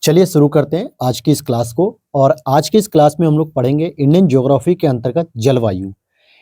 चलिए शुरू करते हैं आज की इस क्लास को। और आज की इस क्लास में हम लोग पढ़ेंगे इंडियन ज्योग्राफी के अंतर्गत जलवायु।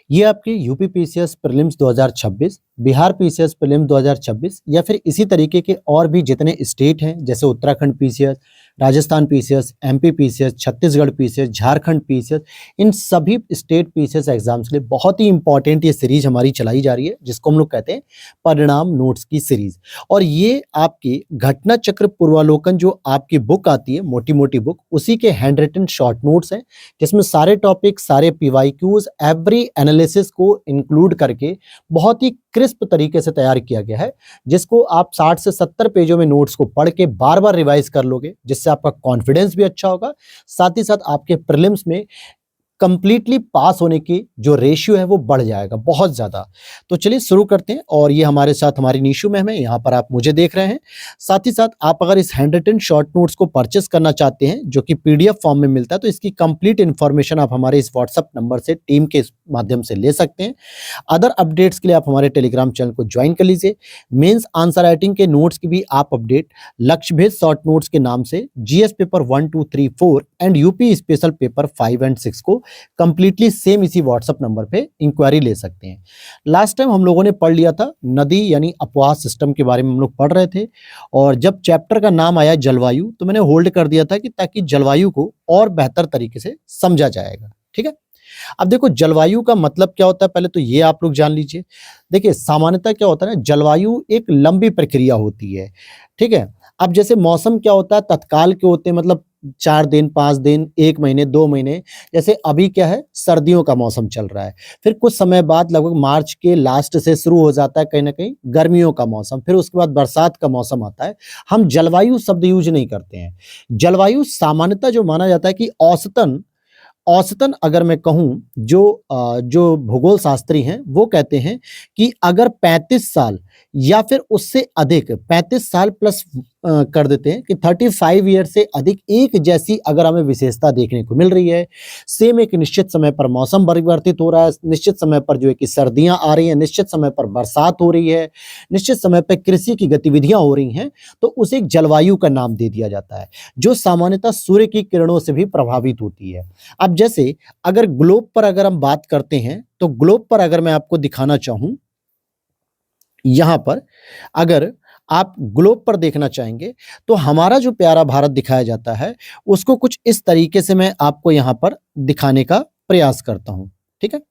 ये आपके UP PCS prelims 2026, Bihar PCS prelims 2026 या फिर इसी तरीके के और भी जितने स्टेट हैं जैसे Uttarakhand PCS, Rajasthan PCS, MP PCS, Chhattisgarh PCS, Jharkhand PCS, इन सभी स्टेट पीसीएस एग्जाम्स के लिए बहुत ही इंपॉर्टेंट ये सीरीज हमारी चलाई जा रही है जिसको हम लोग कहते हैं परिणाम नोट्स की सीरीज। और ये आपकी घटना चक्र पूर्वालोकन जो आपकी बुक आती है, मोटी मोटी बुक, उसी के हैंड रिटन शॉर्ट नोट्स हैं जिसमें सारे टॉपिक, सारे पीवाईक्यूज, एवरी एनालिसिस को इंक्लूड करके बहुत ही क्रिस्प तरीके से तैयार किया गया है, जिसको आप 60 से 70 पेजों में नोट्स को पढ़ के बार बार रिवाइज कर लोगे, जिससे आपका कॉन्फिडेंस भी अच्छा होगा, साथ ही साथ आपके प्रीलिम्स में कंप्लीटली पास होने की जो रेशियो है वो बढ़ जाएगा बहुत ज़्यादा। तो चलिए शुरू करते हैं। और ये हमारे साथ हमारी निशु मैम है, यहाँ पर आप मुझे देख रहे हैं। साथ ही साथ आप अगर इस हैंड रिटन शॉर्ट नोट्स को परचेस करना चाहते हैं जो कि पीडीएफ फॉर्म में मिलता है, तो इसकी कंप्लीट इन्फॉर्मेशन आप हमारे इस व्हाट्सअप नंबर से टीम के माध्यम से ले सकते हैं। अदर अपडेट्स के लिए आप हमारे टेलीग्राम चैनल को ज्वाइन कर लीजिए। मेंस आंसर राइटिंग के नोट्स की भी आप अपडेट लक्ष्य भेद शॉर्ट नोट्स के नाम से GS paper 1, 2, 3, 4 and UP special paper 5 and 6 को कंप्लीटली सेम इसी व्हाट्सएप नंबर पे इंक्वायरी ले सकते हैं। लास्ट टाइम हम लोगों ने पढ़ लिया था नदी यानी अपवाह सिस्टम के बारे में हम लोग पढ़ रहे थे, और जब चैप्टर का नाम आया जलवायु तो मैंने होल्ड कर दिया था कि ताकि जलवायु को और बेहतर तरीके से समझा जाएगा। ठीक है, अब देखो जलवायु का मतलब क्या होता है, पहले तो ये आप लोग जान लीजिए। देखिए सामान्यतः क्या होता है ना, जलवायु एक लंबी प्रक्रिया होती है। ठीक है, अब जैसे मौसम क्या होता है, तत्काल के होते हैं, मतलब 4 दिन, 5 दिन, 1 महीने, 2 महीने। जैसे अभी क्या है, सर्दियों का मौसम चल रहा है, फिर कुछ समय बाद लगभग मार्च के लास्ट से शुरू हो जाता है कहीं ना कहीं गर्मियों का मौसम, फिर उसके बाद बरसात का मौसम आता है। हम जलवायु शब्द यूज नहीं करते हैं। जलवायु सामान्यतः जो माना जाता है कि औसतन औसतन अगर मैं कहूँ, जो भूगोल शास्त्री हैं वो कहते हैं कि अगर 35 साल या फिर उससे अधिक, 35 साल प्लस कर देते हैं कि 35 ईयर से अधिक एक जैसी अगर हमें विशेषता देखने को मिल रही है, सेम एक निश्चित समय पर मौसम परिवर्तित हो रहा है, निश्चित समय पर जो है कि सर्दियां आ रही हैं, निश्चित समय पर बरसात हो रही है, निश्चित समय पर कृषि की गतिविधियां हो रही हैं, तो उसे एक जलवायु का नाम दे दिया जाता है, जो सामान्यतः सूर्य की किरणों से भी प्रभावित होती है। अब जैसे अगर ग्लोब पर अगर हम बात करते हैं, तो ग्लोब पर अगर मैं आपको दिखाना चाहूं, यहां पर अगर आप ग्लोब पर देखना चाहेंगे तो हमारा जो प्यारा भारत दिखाया जाता है उसको कुछ इस तरीके से मैं आपको यहां पर दिखाने का प्रयास करता हूं। ठीक है,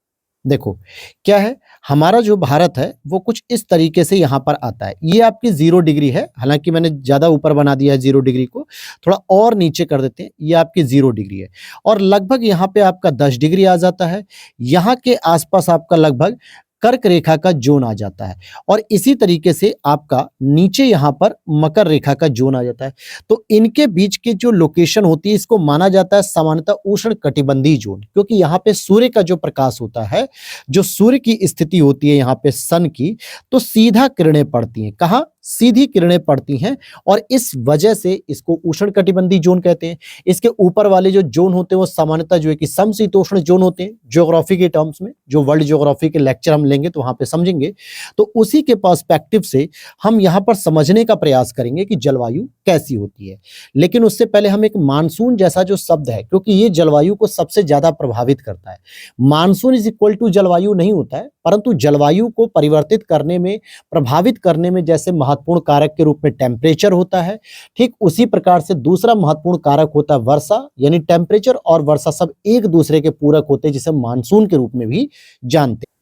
देखो क्या है, हमारा जो भारत है वो कुछ इस तरीके से यहां पर आता है। ये आपकी 0 डिग्री है, हालांकि मैंने ज्यादा ऊपर बना दिया है 0 डिग्री को, थोड़ा और नीचे कर देते हैं। ये आपकी 0 डिग्री है, और लगभग यहाँ पे आपका 10 डिग्री आ जाता है। यहाँ के आसपास आपका लगभग कर्क रेखा का जोन आ जाता है, और इसी तरीके से आपका नीचे यहां पर मकर रेखा का जोन आ जाता है। तो इनके बीच की जो लोकेशन होती है इसको माना जाता है सामान्यतः उष्ण कटिबंधीय जोन, क्योंकि यहाँ पे सूर्य का जो प्रकाश होता है, जो सूर्य की स्थिति होती है यहाँ पे सन की, तो सीधा किरणें पड़ती हैं। कहाँ? सीधी किरणें पड़ती हैं, और इस वजह से इसको उष्ण कटिबंधीय जोन कहते हैं। इसके ऊपर वाले जो जोन होते हैं वो सामान्यतः जो है कि समशीतोष्ण जोन होते हैं, ज्योग्राफी के टर्म्स में। जो वर्ल्ड ज्योग्राफी के लेक्चर हम लेंगे तो वहां पे समझेंगे। तो उसी के पर्सपेक्टिव से हम यहाँ पर समझने का प्रयास करेंगे कि जलवायु कैसी होती है। लेकिन उससे पहले हम एक मानसून जैसा जो शब्द है, क्योंकि ये जलवायु को सबसे ज्यादा प्रभावित करता है। मानसून इज इक्वल टू जलवायु नहीं होता है, परंतु जलवायु को परिवर्तित करने में, प्रभावित करने में जैसे महत्वपूर्ण कारक के रूप में टेम्परेचर होता है, ठीक उसी प्रकार से दूसरा महत्वपूर्ण कारक होता है वर्षा। यानी टेम्परेचर और वर्षा सब एक दूसरे के पूरक होते हैं, जिसे मानसून के रूप में भी जानते हैं।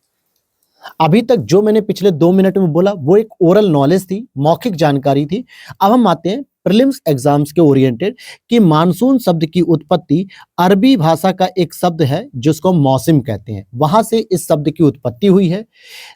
अभी तक जो मैंने पिछले 2 मिनट में बोला वो एक ओरल नॉलेज थी, मौखिक जानकारी थी। अब हम आते हैं प्रीलिम्स एग्जाम्स के ओरिएंटेड कि मानसून शब्द की उत्पत्ति अरबी भाषा का एक शब्द है जिसको मौसम कहते हैं, वहां से इस शब्द की उत्पत्ति हुई है।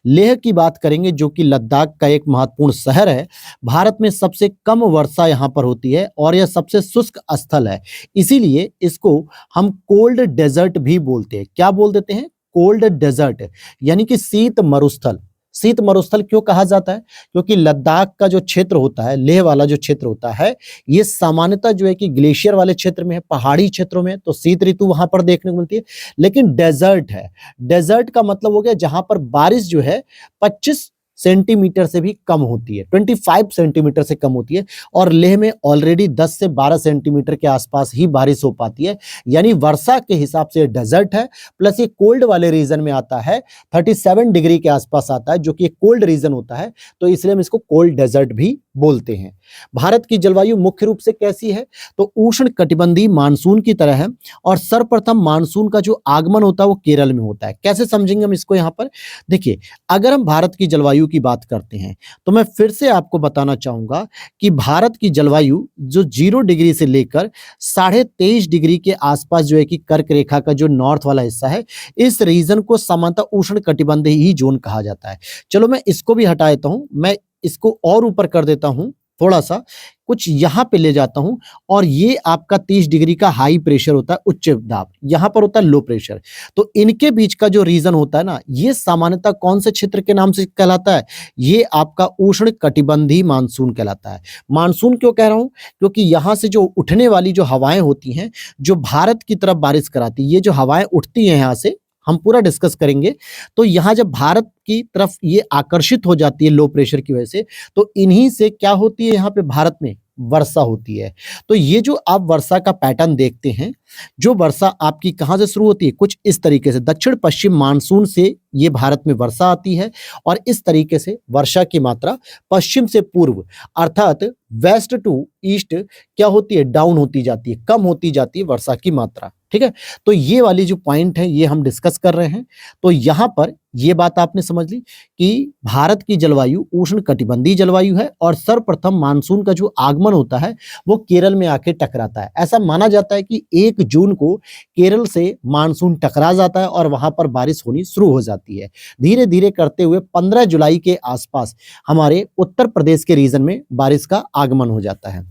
लेह की बात करेंगे जो कि लद्दाख का एक महत्वपूर्ण शहर है। भारत में सबसे कम वर्षा यहाँ पर होती है और यह सबसे शुष्क स्थल है, इसीलिए इसको हम कोल्ड डेजर्ट भी बोलते हैं। क्या बोल देते हैं? कोल्ड डेजर्ट, यानी कि शीत मरुस्थल। शीत मरुस्थल क्यों कहा जाता है? क्योंकि लद्दाख का जो क्षेत्र होता है, लेह वाला जो क्षेत्र होता है, ये सामान्यतः जो है कि ग्लेशियर वाले क्षेत्र में है, पहाड़ी क्षेत्रों में, तो शीत ऋतु वहां पर देखने को मिलती है। लेकिन डेजर्ट है, डेजर्ट का मतलब हो गया जहां पर बारिश जो है 25 सेंटीमीटर से भी कम होती है, 25 सेंटीमीटर से कम होती है। और लेह में ऑलरेडी 10 से 12 सेंटीमीटर के आसपास ही बारिश हो पाती है। यानी वर्षा के हिसाब से डेजर्ट है, प्लस ये कोल्ड वाले रीजन में आता है, 37 डिग्री के आसपास आता है, जो कि एक कोल्ड रीजन होता है, तो इसलिए हम इसको कोल्ड डेजर्ट भी बोलते हैं। भारत की जलवायु मुख्य रूप से कैसी है, तो उष्ण कटिबंधीय मानसून की तरह है। और सर्वप्रथम मानसून का जो आगमन होता है वो केरल में होता है। कैसे समझेंगे हम इसको? यहाँ पर देखिए, अगर हम भारत की जलवायु की बात करते हैं तो मैं फिर से आपको बताना चाहूंगा कि भारत की जलवायु जो 0 डिग्री से लेकर 23.5 डिग्री के आसपास जो है कि कर्क रेखा का जो नॉर्थ वाला हिस्सा है, इस रीजन को सामान्यतः उष्ण कटिबंधीय ही जोन कहा जाता है। चलो मैं इसको भी हटा देता हूं, मैं इसको और ऊपर कर देता हूं, थोड़ा सा कुछ यहां पे ले जाता हूं, और ये आपका 30 डिग्री का हाई प्रेशर होता है, उच्च दाब, यहां पर होता है लो प्रेशर। तो इनके बीच का जो रीजन होता है ना, ये सामान्यतः कौन से क्षेत्र के नाम से कहलाता है? ये आपका उष्ण कटिबंधीय मानसून कहलाता है। मानसून क्यों कह रहा हूं? क्योंकि यहां से जो उठने वाली जो हवाएं होती हैं, जो भारत की तरफ बारिश कराती, ये जो हवाएं उठती हैं यहां से, हम पूरा डिस्कस करेंगे। तो यहां जब भारत की तरफ ये आकर्षित हो जाती है लो प्रेशर की वजह से, तो इन्हीं से क्या होती है, यहाँ पे भारत में वर्षा होती है। तो ये जो आप वर्षा का पैटर्न देखते हैं, जो वर्षा आपकी कहां से शुरू होती है, कुछ इस तरीके से दक्षिण पश्चिम मानसून से ये भारत में वर्षा आती है, और इस तरीके से वर्षा की मात्रा पश्चिम से पूर्व अर्थात वेस्ट टू ईस्ट क्या होती है, डाउन होती जाती है, कम होती जाती है वर्षा की मात्रा। ठीक है, तो ये वाली जो पॉइंट है ये हम डिस्कस कर रहे हैं। तो यहां पर ये बात आपने समझ ली कि भारत की जलवायु उष्ण कटिबंधीय जलवायु है, और सर्वप्रथम मानसून का जो आगमन होता है वो केरल में आके टकराता है। ऐसा माना जाता है कि 1 जून को केरल से मानसून टकरा जाता है और वहां पर बारिश होनी शुरू हो जाती है। धीरे धीरे करते हुए 15 जुलाई के आसपास हमारे उत्तर प्रदेश के रीजन में बारिश का आगमन हो जाता है।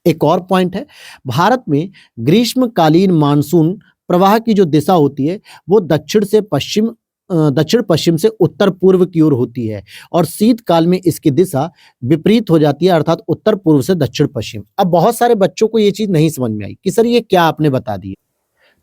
एक और पॉइंट है, भारत में ग्रीष्मकालीन मानसून प्रवाह की जो दिशा होती है वो दक्षिण पश्चिम से उत्तर पूर्व की ओर होती है, और शीतकाल में इसकी दिशा विपरीत हो जाती है, अर्थात उत्तर पूर्व से दक्षिण पश्चिम। अब बहुत सारे बच्चों को ये चीज नहीं समझ में आई कि सर ये क्या आपने बता दी।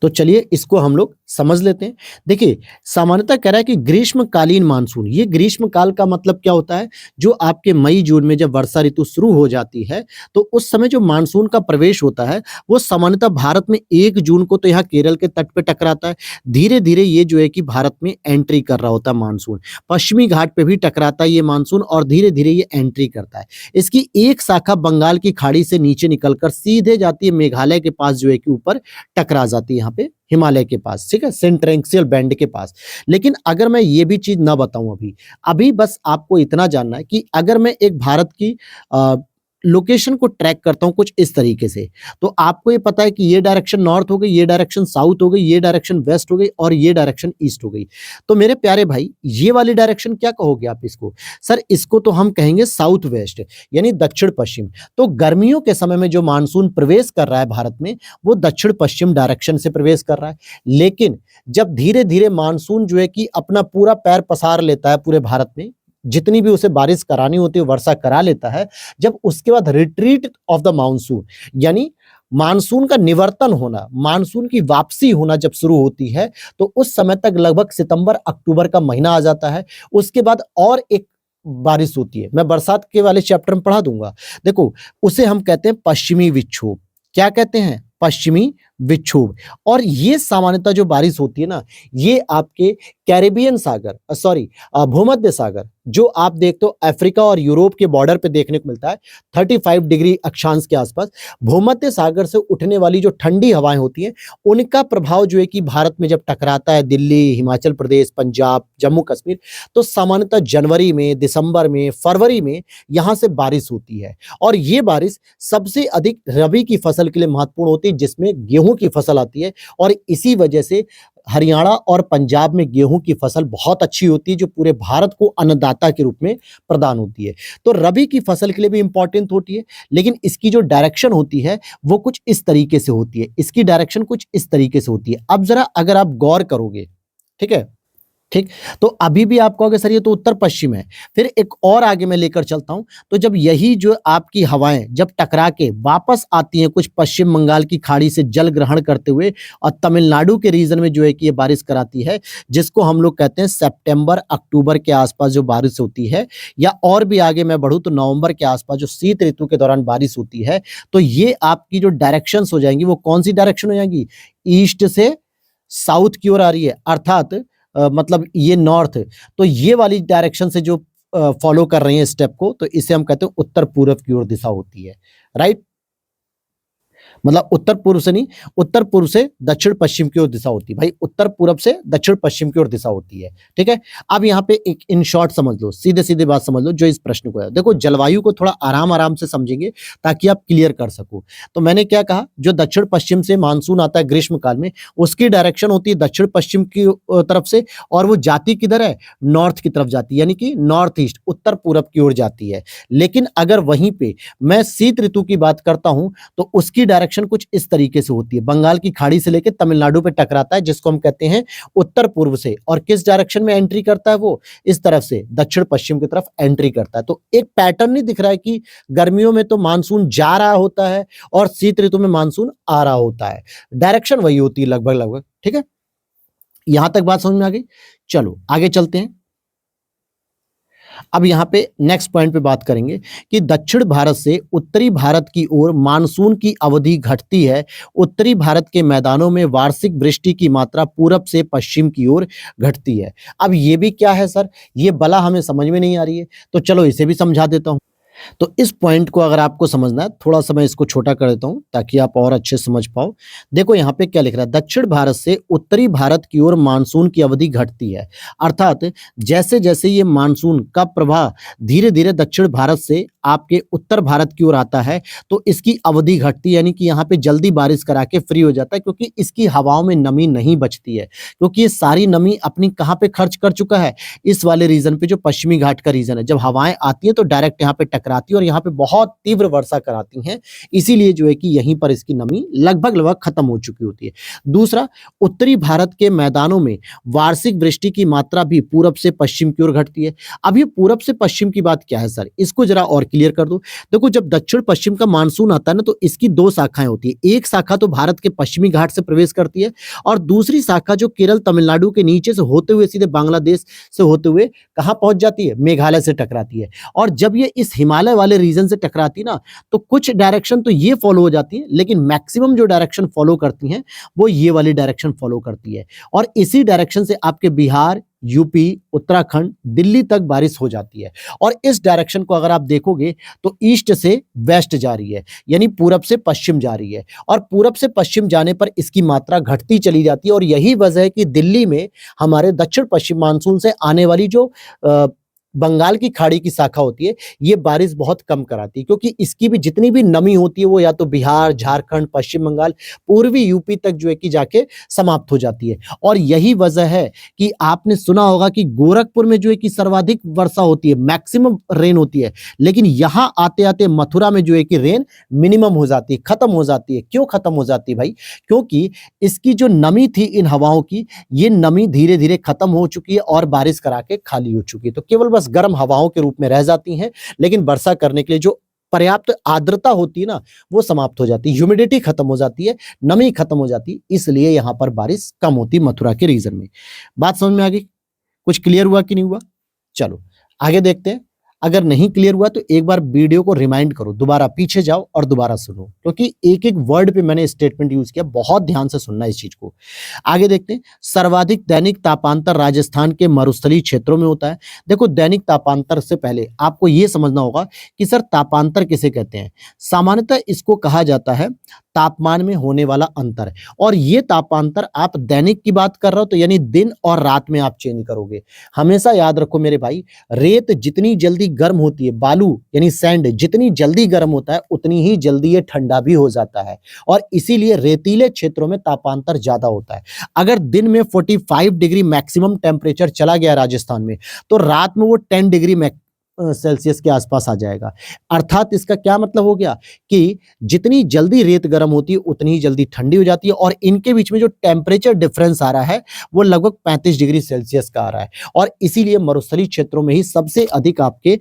तो चलिए इसको हम लोग समझ लेते हैं। देखिए, सामान्यतः कह रहा है कि ग्रीष्मकालीन मानसून, ये ग्रीष्मकाल का मतलब क्या होता है, जो आपके मई जून में जब वर्षा ऋतु शुरू हो जाती है, तो उस समय जो मानसून का प्रवेश होता है वो सामान्यतः भारत में 1 जून को तो यहाँ केरल के तट पे टकराता है। धीरे धीरे ये जो है कि भारत में एंट्री कर रहा होता है मानसून, पश्चिमी घाट पे भी टकराता है ये मानसून, और धीरे धीरे ये एंट्री करता है। इसकी एक शाखा बंगाल की खाड़ी से नीचे निकलकर सीधे जाती है मेघालय के पास, जो है कि ऊपर टकरा जाती है यहाँ पे हिमालय के पास, ठीक है, सेंट्रेंक्सियल बैंड के पास। लेकिन अगर मैं ये भी चीज ना बताऊं अभी बस आपको इतना जानना है कि अगर मैं एक भारत की लोकेशन को ट्रैक करता हूं कुछ इस तरीके से, तो आपको ये पता है कि ये डायरेक्शन नॉर्थ हो गई, ये डायरेक्शन साउथ हो गई, ये डायरेक्शन वेस्ट हो गई, और ये डायरेक्शन ईस्ट हो गई। तो मेरे प्यारे भाई, ये वाली डायरेक्शन क्या कहोगे आप इसको? सर इसको तो हम कहेंगे साउथ वेस्ट, यानी दक्षिण पश्चिम। तो गर्मियों के समय में जो मानसून प्रवेश कर रहा है भारत में, वो दक्षिण पश्चिम डायरेक्शन से प्रवेश कर रहा है। लेकिन जब धीरे धीरे मानसून जो है कि अपना पूरा पैर पसार लेता है पूरे भारत में, जितनी भी उसे बारिश करानी होती है वर्षा करा लेता है, जब उसके बाद रिट्रीट ऑफ द मानसून, यानी मानसून का निवर्तन होना, मानसून की वापसी होना जब शुरू होती है, तो उस समय तक लगभग सितंबर अक्टूबर का महीना आ जाता है। उसके बाद और एक बारिश होती है, मैं बरसात के वाले चैप्टर में पढ़ा दूंगा। देखो, उसे हम कहते हैं पश्चिमी विक्षोभ। क्या कहते हैं? पश्चिमी विक्षोभ। और ये सामान्यतः जो बारिश होती है ना, ये आपके कैरिबियन सागर, भूमध्य सागर, जो आप देखते हो अफ्रीका और यूरोप के बॉर्डर पे देखने को मिलता है, 35 डिग्री अक्षांश के आसपास, भूमध्य सागर से उठने वाली जो ठंडी हवाएं होती हैं, उनका प्रभाव जो है कि भारत में जब टकराता है, दिल्ली, हिमाचल प्रदेश, पंजाब, जम्मू कश्मीर, तो सामान्यतः जनवरी में, दिसंबर में, फरवरी में यहां से बारिश होती है। और ये बारिश सबसे अधिक रबी की फसल के लिए महत्वपूर्ण होती है, जिसमें गेहूं की फसल आती है, और इसी वजह से हरियाणा और पंजाब में गेहूं की फसल बहुत अच्छी होती है, जो पूरे भारत को अन्नदाता के रूप में प्रदान होती है। तो रबी की फसल के लिए भी इंपॉर्टेंट होती है, लेकिन इसकी जो डायरेक्शन होती है वो कुछ इस तरीके से होती है, इसकी डायरेक्शन कुछ इस तरीके से होती है। अब जरा अगर आप गौर करोगे, ठीक है, ठीक। तो अभी भी आप कहोगे सर ये तो उत्तर पश्चिम है। फिर एक और आगे मैं लेकर चलता हूँ, तो जब यही जो आपकी हवाएँ जब टकरा के वापस आती हैं कुछ पश्चिम बंगाल की खाड़ी से जल ग्रहण करते हुए और तमिलनाडु के रीजन में जो है कि ये बारिश कराती है, जिसको हम लोग कहते हैं सितंबर, अक्टूबर के आसपास जो बारिश होती है, या और भी आगे मैं बढ़ूँ तो नवंबर के आसपास जो शीत ऋतु के दौरान बारिश होती है, तो ये आपकी जो डायरेक्शंस हो जाएँगी वो कौन-सी डायरेक्शन हो जाएँगी? ईस्ट से साउथ की ओर आ रही है, अर्थात मतलब ये नॉर्थ, तो ये वाली डायरेक्शन से जो फॉलो कर रही है स्टेप को, तो इसे हम कहते हैं उत्तर पूरब की ओर दिशा होती है, राइट? मतलब उत्तर पूर्व से नहीं, उत्तर पूर्व से दक्षिण पश्चिम की ओर दिशा होती है। भाई उत्तर पूरब से दक्षिण पश्चिम की ओर दिशा होती है, ठीक है? अब यहाँ पे एक इन शॉर्ट समझ लो, सीधे-सीधे बात समझ लो जो इस प्रश्न को है। देखो जलवायु को थोड़ा आराम-आराम से समझेंगे ताकि आप क्लियर कर सको। तो मैंने क्या कहा, जो दक्षिण पश्चिम से मानसून आता है ग्रीष्म काल में, उसकी डायरेक्शन होती है दक्षिण पश्चिम की तरफ से, और वो जाती किधर है? नॉर्थ की तरफ जाती है, यानी कि नॉर्थ ईस्ट, उत्तर पूरब की ओर जाती है। लेकिन अगर वहीं पे मैं शीत ऋतु की बात करता हूँ, तो उसकी डायरेक्शन कुछ इस तरीके से होती है, बंगाल की खाड़ी से लेके तमिलनाडु पे टकराता है, जिसको हम कहते हैं उत्तर पूर्व से, और किस डायरेक्शन में एंट्री करता है वो? इस तरफ से, दक्षिण पश्चिम की तरफ एंट्री करता है। तो एक पैटर्न नहीं दिख रहा है कि गर्मियों में तो मानसून जा रहा होता है और शीत ऋतु में मानसून आ रहा होता है। डायरेक्शन वही होती है लगभग-लगभग, ठीक है? यहां तक बात समझ में आ गई? चलो आगे चलते हैं। अब यहाँ पे नेक्स्ट पॉइंट पे बात करेंगे कि दक्षिण भारत से उत्तरी भारत की ओर मानसून की अवधि घटती है। उत्तरी भारत के मैदानों में वार्षिक वृष्टि की मात्रा पूरब से पश्चिम की ओर घटती है। अब ये भी क्या है सर? ये बला हमें समझ में नहीं आ रही है, तो चलो इसे भी समझा देता हूँ। तो इस पॉइंट को अगर आपको समझना है, थोड़ा-सा मैं इसको छोटा कर देता हूँ ताकि आप और अच्छे से समझ पाओ। देखो यहाँ पे क्या लिख रहा है, दक्षिण भारत से उत्तरी भारत की ओर मानसून की अवधि घटती है। अर्थात जैसे-जैसे ये मानसून का प्रवाह धीरे-धीरे दक्षिण भारत से आपके उत्तर भारत की ओर आता है, तो इसकी अवधि घटती है, यानी कि यहाँ पे जल्दी बारिश करा के फ्री हो जाता है, क्योंकि इसकी हवाओं में नमी नहीं बचती है। क्योंकि ये सारी नमी अपनी कहाँ पे खर्च कर चुका है? इस वाले रीजन पे जो पश्चिमी घाट का रीजन है। जब हवाएँ आती हैं तो डायरेक्ट यहाँ पे टकराती है और यहाँ पे बहुत तीव्र वर्षा कराती हैं। इसीलिए जो है कि यहीं पर इसकी नमी लगभग-लगभग खत्म हो चुकी होती है। दूसरा, उत्तरी भारत के मैदानों में वार्षिक वृष्टि की मात्रा भी पूरब से पश्चिम की ओर घटती है। अब ये पूरब से पश्चिम की बात क्या है सर? इसको जरा और क्लियर कर दो। देखो जब दक्षिण पश्चिम का मानसून आता है ना, तो इसकी 2 शाखाएँ होती है। एक शाखा तो भारत के पश्चिमी घाट से प्रवेश करती है और दूसरी शाखा जो केरल, तमिलनाडु के नीचे से होते हुए सीधे बांग्लादेश से होते हुए कहाँ पहुँच जाती है? मेघालय से टकराती है। और जब ये इस हिमालय वाले रीजन से टकराती है ना, तो कुछ डायरेक्शन तो ये फॉलो हो जाती है, लेकिन मैक्सिमम जो डायरेक्शन फॉलो करती हैं, वो ये वाली डायरेक्शन फॉलो करती है। और इसी डायरेक्शन से आपके बिहार, यूपी, उत्तराखंड, दिल्ली तक बारिश हो जाती है। और इस डायरेक्शन को अगर आप देखोगे तो ईस्ट से वेस्ट जा रही है, यानी पूरब से पश्चिम जा रही है, और पूरब से पश्चिम जाने पर इसकी मात्रा घटती चली जाती है। और यही वजह है कि दिल्ली में हमारे दक्षिण पश्चिम मानसून से आने वाली जो बंगाल की खाड़ी की शाखा होती है, ये बारिश बहुत कम कराती है, क्योंकि इसकी भी जितनी भी नमी होती है वो या तो बिहार, झारखंड, पश्चिम बंगाल, पूर्वी यूपी तक जो है कि जाके समाप्त हो जाती है। और यही वजह है कि आपने सुना होगा कि गोरखपुर में जो है कि सर्वाधिक वर्षा होती है, मैक्सिमम रेन होती है, लेकिन यहाँ आते-आते मथुरा में जो है कि रेन मिनिमम हो जाती है, खत्म हो जाती है। क्यों खत्म हो जाती है भाई? क्योंकि इसकी जो नमी थी इन हवाओं की, ये नमी धीरे-धीरे खत्म हो चुकी है और बारिश करा के खाली हो चुकी है। तो केवल बस गर्म हवाओं के रूप में रह जाती हैं, लेकिन वर्षा करने के लिए जो पर्याप्त आर्द्रता होती है ना, वो समाप्त हो जाती है, ह्यूमिडिटी खत्म हो जाती है, नमी खत्म हो जाती है, इसलिए यहाँ पर बारिश कम होती है मथुरा के रीजन में। बात समझ में आ गई? कुछ क्लियर हुआ कि नहीं हुआ? चलो आगे देखते हैं। अगर नहीं क्लियर हुआ तो एक बार वीडियो को रिमाइंड करो, दोबारा पीछे जाओ और दोबारा सुनो, क्योंकि एक-एक वर्ड पे मैंने स्टेटमेंट यूज किया, बहुत ध्यान से सुनना इस चीज को। आगे देखते हैं, सर्वाधिक दैनिक तापांतर राजस्थान के मरुस्थलीय क्षेत्रों में होता है। देखो दैनिक तापांतर से पहले आपको ये समझना होगा कि सर तापांतर किसे कहते हैं? सामान्यतः इसको कहा जाता है तापमान में होने वाला अंतर, और ये तापांतर आप दैनिक की बात कर रहे हो तो यानी दिन और रात में आप चेंज करोगे। हमेशा याद रखो मेरे भाई, रेत जितनी जल्दी गर्म होती है, बालू यानी सैंड जितनी जल्दी गर्म होता है, उतनी ही जल्दी ये ठंडा भी हो जाता है, और इसीलिए रेतीले क्षेत्रों में तापांतर ज्यादा होता है। अगर दिन में 45 डिग्री मैक्सिमम टेम्परेचर चला गया राजस्थान में, तो रात में वो 10 डिग्री सेल्सियस के आसपास आ जाएगा। अर्थात इसका क्या मतलब हो गया कि जितनी जल्दी रेत गर्म होती है उतनी ही जल्दी ठंडी हो जाती है, और इनके बीच में जो टेम्परेचर डिफरेंस आ रहा है वो लगभग 35 डिग्री सेल्सियस का आ रहा है, और इसीलिए मरुस्थलीय क्षेत्रों में ही सबसे अधिक आपके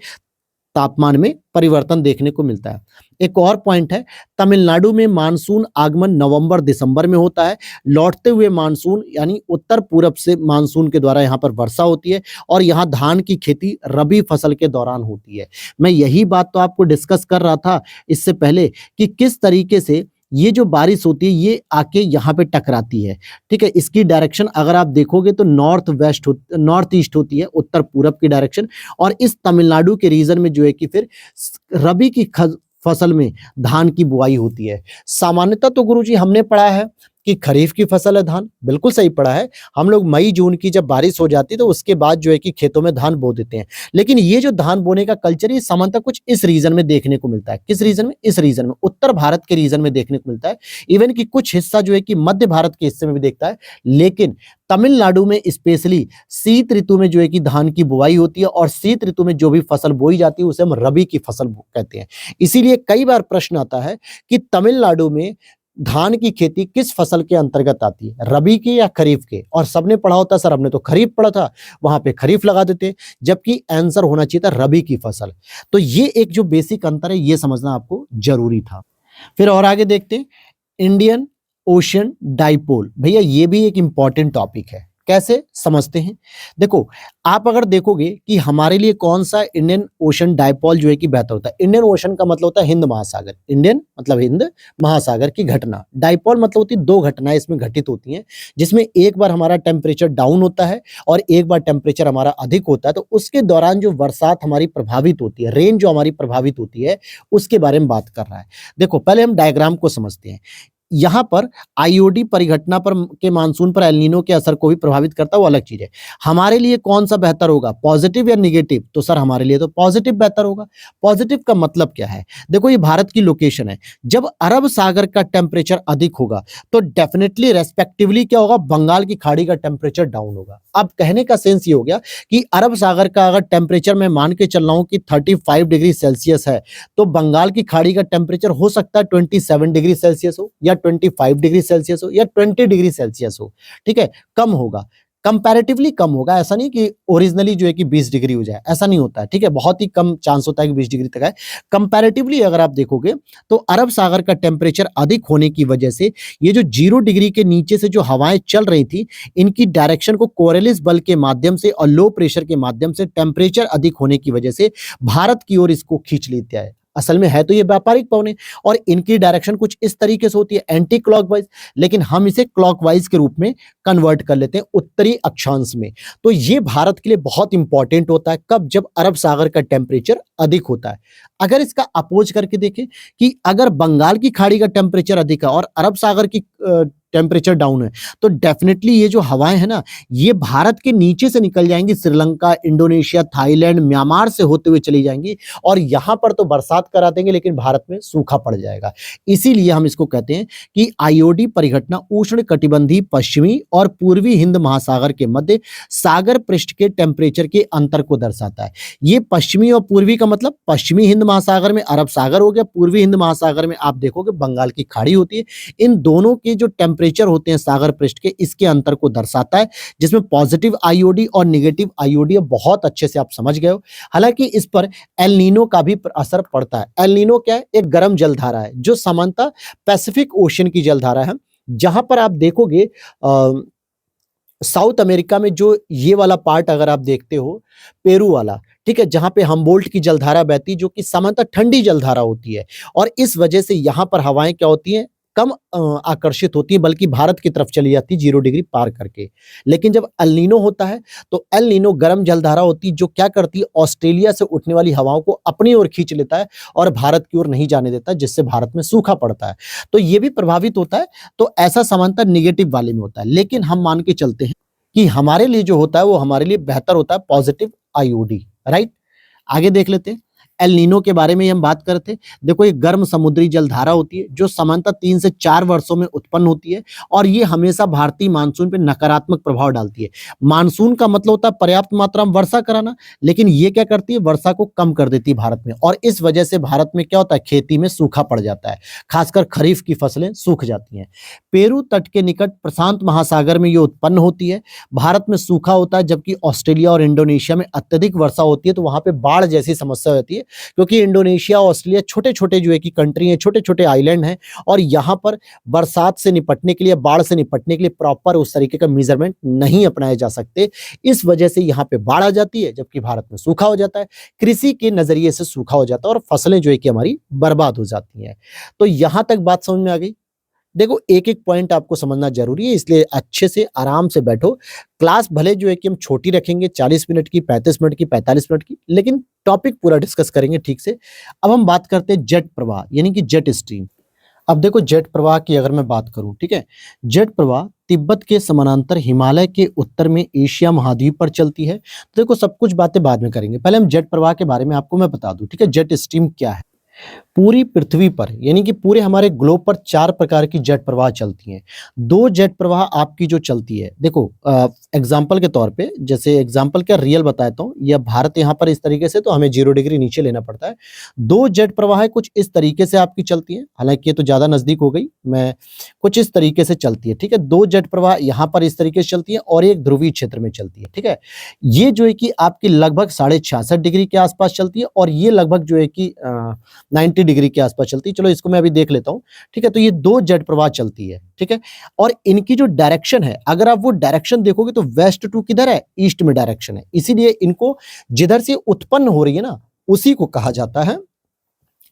तापमान में परिवर्तन देखने को मिलता है। एक और पॉइंट है, तमिलनाडु में मानसून आगमन नवंबर दिसंबर में होता है। लौटते हुए मानसून यानी उत्तर पूरब से मानसून के द्वारा यहाँ पर वर्षा होती है, और यहाँ धान की खेती रबी फसल के दौरान होती है। मैं यही बात तो आपको डिस्कस कर रहा था इससे पहले कि किस तरीके से ये जो बारिश होती है ये आके यहाँ पे टकराती है। ठीक है, इसकी डायरेक्शन अगर आप देखोगे तो नॉर्थ ईस्ट होती है, उत्तर पूरब की डायरेक्शन, और इस तमिलनाडु के रीजन में जो है कि फिर रबी की फसल में धान की बुआई होती है। सामान्यतः तो गुरुजी हमने पढ़ा है कि खरीफ की फसल है धान, बिल्कुल सही पढ़ा है। हम लोग मई जून की जब बारिश हो जाती है तो उसके बाद जो है कि खेतों में धान बो देते हैं, लेकिन ये जो धान बोने का कल्चर है सामान्यतः कुछ इस रीजन में देखने को मिलता है। किस रीजन में? इस रीजन में, उत्तर भारत के रीजन में देखने को मिलता है। इवन कि कुछ हिस्सा जो है कि मध्य भारत के हिस्से में भी देखता है, लेकिन तमिलनाडु में स्पेशली शीत ऋतु में जो है कि धान की बुआई होती है, और शीत ऋतु में जो भी फसल बोई जाती है उसे हम रबी की फसल कहते हैं। इसीलिए कई बार प्रश्न आता है कि तमिलनाडु में धान की खेती किस फसल के अंतर्गत आती है, रबी की या खरीफ के, और सबने पढ़ा होता सर हमने तो खरीफ पढ़ा था, वहां पे खरीफ लगा देते, जबकि आंसर होना चाहिए था रबी की फसल। तो ये एक जो बेसिक अंतर है ये समझना आपको जरूरी था। फिर और आगे देखते हैं, इंडियन ओशन डाइपोल। भैया ये भी एक इंपॉर्टेंट टॉपिक है, कैसे समझते हैं? देखो, आप अगर देखोगे कि हमारे लिए कौन सा इंडियन ओशन डाइपोल जो है कि बेहतर होता है। इंडियन ओशन का मतलब होता है हिंद महासागर, इंडियन मतलब हिंद महासागर की घटना, डाइपोल मतलब होती है दो घटनाएं इसमें घटित होती हैं, जिसमें एक बार हमारा टेम्परेचर डाउन होता है और एक बार टेम्परेचर हमारा अधिक होता है। तो उसके दौरान जो बरसात हमारी प्रभावित होती है, रेन जो हमारी प्रभावित होती है, उसके बारे में बात कर रहा है। देखो पहले हम डायग्राम को समझते हैं। यहाँ पर आईओडी परिघटना पर के मानसून पर एल नीनो के असर को भी प्रभावित करता है, वो अलग चीज है। हमारे लिए कौन सा बेहतर होगा, पॉजिटिव या निगेटिव? तो सर हमारे लिए तो पॉजिटिव बेहतर होगा। पॉजिटिव का मतलब क्या है? देखो ये भारत की लोकेशन है, जब अरब सागर का टेम्परेचर अधिक होगा तो डेफिनेटली रेस्पेक्टिवली क्या होगा, बंगाल की खाड़ी का टेम्परेचर डाउन होगा। अब कहने का सेंस ये हो गया कि अरब सागर का अगर टेम्परेचर मैं मान के चल रहा हूं कि 35 डिग्री सेल्सियस है, तो बंगाल की खाड़ी का टेम्परेचर हो सकता है 27 डिग्री सेल्सियस हो, या 25 डिग्री सेल्सियस हो, या 20 डिग्री सेल्सियस हो। ठीक है, कम होगा, कंपैरेटिवली कम होगा। ऐसा नहीं कि ओरिजिनली जो है कि 20 डिग्री हो जाए, ऐसा नहीं होता है। ठीक है, बहुत ही कम चांस होता है कि 20 डिग्री तक आए। कंपैरेटिवली अगर आप देखोगे तो अरब सागर का टेम्परेचर अधिक होने की वजह से ये जो 0 डिग्री के नीचे से जो हवाएं चल रही थी, इनकी डायरेक्शन को कोरेलिस बल के माध्यम से और लो प्रेशर के माध्यम से टेम्परेचर अधिक होने की वजह से भारत की ओर इसको खींच लेता है। असल में है तो ये व्यापारिक पवन है, और इनकी डायरेक्शन कुछ इस तरीके से होती है, एंटी क्लॉकवाइज, लेकिन हम इसे क्लॉकवाइज के रूप में कन्वर्ट कर लेते हैं उत्तरी अक्षांश में। तो ये भारत के लिए बहुत इंपॉर्टेंट होता है, कब? जब अरब सागर का टेम्परेचर अधिक होता है। अगर इसका अपोज करके देखें कि अगर बंगाल की खाड़ी का टेम्परेचर अधिक है और अरब सागर की टेम्परेचर डाउन है, तो डेफिनेटली ये जो हवाएं हैं ना, ये भारत के नीचे से निकल जाएंगी, श्रीलंका, इंडोनेशिया, थाईलैंड, म्यांमार से होते हुए चली जाएंगी, और यहां पर तो बरसात करा देंगे लेकिन भारत में सूखा पड़ जाएगा। इसीलिए हम इसको कहते हैं कि आईओडी परिघटना उष्ण कटिबंधीय पश्चिमी और पूर्वी हिंद महासागर के मध्य सागर पृष्ठ के टेम्परेचर के अंतर को दर्शाता है। ये पश्चिमी और पूर्वी का मतलब, पश्चिमी हिंद महासागर में अरब सागर हो गया, पूर्वी हिंद महासागर में आप देखोगे बंगाल की खाड़ी होती है। इन दोनों के जो टेम्परेचर होते हैं सागर पृष्ठ के, इसके अंतर को दर्शाता है, जिसमें पॉजिटिव आईओडी और नेगेटिव आईओडी बहुत अच्छे से आप समझ गए हो। हालांकि इस पर एल नीनो का भी असर पड़ता है। एल नीनो क्या है? एक गर्म जलधारा है जो सामान्यतः पैसिफिक ओशन की जलधारा है, जहां पर आप देखोगे साउथ अमेरिका में जो ये वाला पार्ट अगर आप देखते हो, पेरू वाला, ठीक है, जहां पे हम्बोल्ट की जलधारा बहती, जो कि सामान्यतः ठंडी जलधारा होती है, और इस वजह से यहां पर हवाएं क्या होती हैं, कम आकर्षित होती है, बल्कि भारत की तरफ चली जाती है 0 डिग्री पार करके। लेकिन जब एल नीनो होता है तो एल नीनो गर्म जलधारा होती है, जो क्या करती है, ऑस्ट्रेलिया से उठने वाली हवाओं को अपनी ओर खींच लेता है और भारत की ओर नहीं जाने देता, जिससे भारत में सूखा पड़ता है। तो ये भी प्रभावित होता है। तो ऐसा समानता निगेटिव वाले में होता है, लेकिन हम मान के चलते हैं कि हमारे लिए जो होता है वो हमारे लिए बेहतर होता है, पॉजिटिव आईओडी। राइट, आगे देख लेते हैं। एल नीनो के बारे में ही हम बात करते हैं। देखो ये गर्म समुद्री जलधारा होती है जो सामान्यतः 3 से 4 वर्षों में उत्पन्न होती है और ये हमेशा भारतीय मानसून पे नकारात्मक प्रभाव डालती है। मानसून का मतलब होता है पर्याप्त मात्रा में वर्षा कराना, लेकिन ये क्या करती है, वर्षा को कम कर देती है भारत में, और इस वजह से भारत में क्या होता है, खेती में सूखा पड़ जाता है, खासकर खरीफ की फसलें सूख जाती हैं। पेरू तट के निकट प्रशांत महासागर में ये उत्पन्न होती है। भारत में सूखा होता है, जबकि ऑस्ट्रेलिया और इंडोनेशिया में अत्यधिक वर्षा होती है, तो वहां पे बाढ़ जैसी समस्या होती है, क्योंकि इंडोनेशिया ऑस्ट्रेलिया छोटे छोटे जो है कि कंट्री है, छोटे छोटे आइलैंड हैं, और यहाँ पर बरसात से निपटने के लिए, बाढ़ से निपटने के लिए प्रॉपर उस तरीके का मेजरमेंट नहीं अपनाए जा सकते। इस वजह से यहाँ पे बाढ़ आ जाती है, जबकि भारत में सूखा हो जाता है, कृषि के नजरिए से सूखा हो जाता है और फसलें जो है कि हमारी बर्बाद हो जाती हैं। तो यहां तक बात समझ में आ गई। देखो एक एक पॉइंट आपको समझना जरूरी है, इसलिए अच्छे से आराम से बैठो। क्लास भले जो है कि हम छोटी रखेंगे, 40 मिनट की, 35 मिनट की, 45 मिनट की, लेकिन टॉपिक पूरा डिस्कस करेंगे ठीक से। अब हम बात करते हैं जेट प्रवाह यानी कि जेट स्ट्रीम। अब देखो जेट प्रवाह की अगर मैं बात करूं, ठीक है, जेट प्रवाह तिब्बत के समानांतर हिमालय के उत्तर में एशिया महाद्वीप पर चलती है। तो देखो सब कुछ बातें बाद में करेंगे, पहले हम जेट प्रवाह के बारे में आपको मैं बता दूं, ठीक है। जेट स्ट्रीम क्या है? पूरी पृथ्वी पर यानी कि पूरे हमारे ग्लोब पर 4 प्रकार की जेट प्रवाह चलती हैं। 2 जेट प्रवाह आपकी जो चलती है, देखो एग्जाम्पल के तौर पे, जैसे एग्जाम्पल क्या रियल बताता हूँ, या भारत यहाँ पर इस तरीके से, तो हमें 0 डिग्री नीचे लेना पड़ता है। 2 जेट प्रवाह कुछ इस तरीके से आपकी चलती है, हालांकि ये तो ज्यादा नजदीक हो गई, मैं कुछ इस तरीके से चलती है, ठीक है। 2 जेट प्रवाह यहाँ पर इस तरीके से चलती है और एक ध्रुवीय क्षेत्र में चलती है, ठीक है। ये जो है कि आपकी लगभग 66.5 डिग्री के आसपास चलती है, और ये लगभग जो है कि 90 डिग्री के आसपास चलती है। चलो इसको मैं अभी देख लेता हूं, ठीक है। तो ये 2 जेट प्रवाह चलती है, ठीक है, और इनकी जो डायरेक्शन है, अगर आप वो डायरेक्शन देखोगे तो वेस्ट टू किधर है, ईस्ट में डायरेक्शन है, इसीलिए इनको जिधर से उत्पन्न हो रही है ना, उसी को कहा जाता है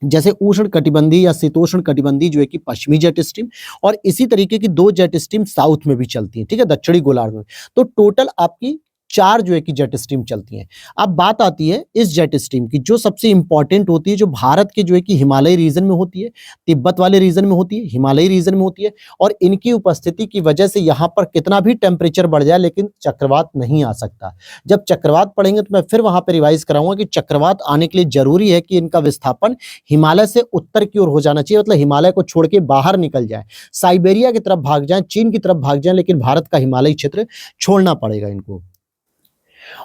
जैसे उष्ण कटिबंधी या शीतोष्ण कटिबंधी जो है कि पश्चिमी जेट स्ट्रीम, और इसी तरीके की 2 जेट स्ट्रीम साउथ में भी चलती है, ठीक है, दक्षिणी गोलार्ध में। तो टोटल आपकी 4 जो है कि जेट स्ट्रीम चलती हैं। अब बात आती है इस जेट स्ट्रीम की, जो सबसे इंपॉर्टेंट होती है, जो भारत के जो है कि हिमालयी रीजन में होती है, तिब्बत वाले रीजन में होती है, हिमालयी रीजन में होती है, और इनकी उपस्थिति की वजह से यहाँ पर कितना भी टेम्परेचर बढ़ जाए लेकिन चक्रवात नहीं आ सकता। जब चक्रवात पढ़ेंगे तो मैं फिर वहां पर रिवाइज कराऊंगा कि चक्रवात आने के लिए जरूरी है कि इनका विस्थापन हिमालय से उत्तर की ओर हो जाना चाहिए, मतलब हिमालय को छोड़ के बाहर निकल जाए, साइबेरिया की तरफ भाग जाए, चीन की तरफ भाग जाए, लेकिन भारत का हिमालयी क्षेत्र छोड़ना पड़ेगा इनको।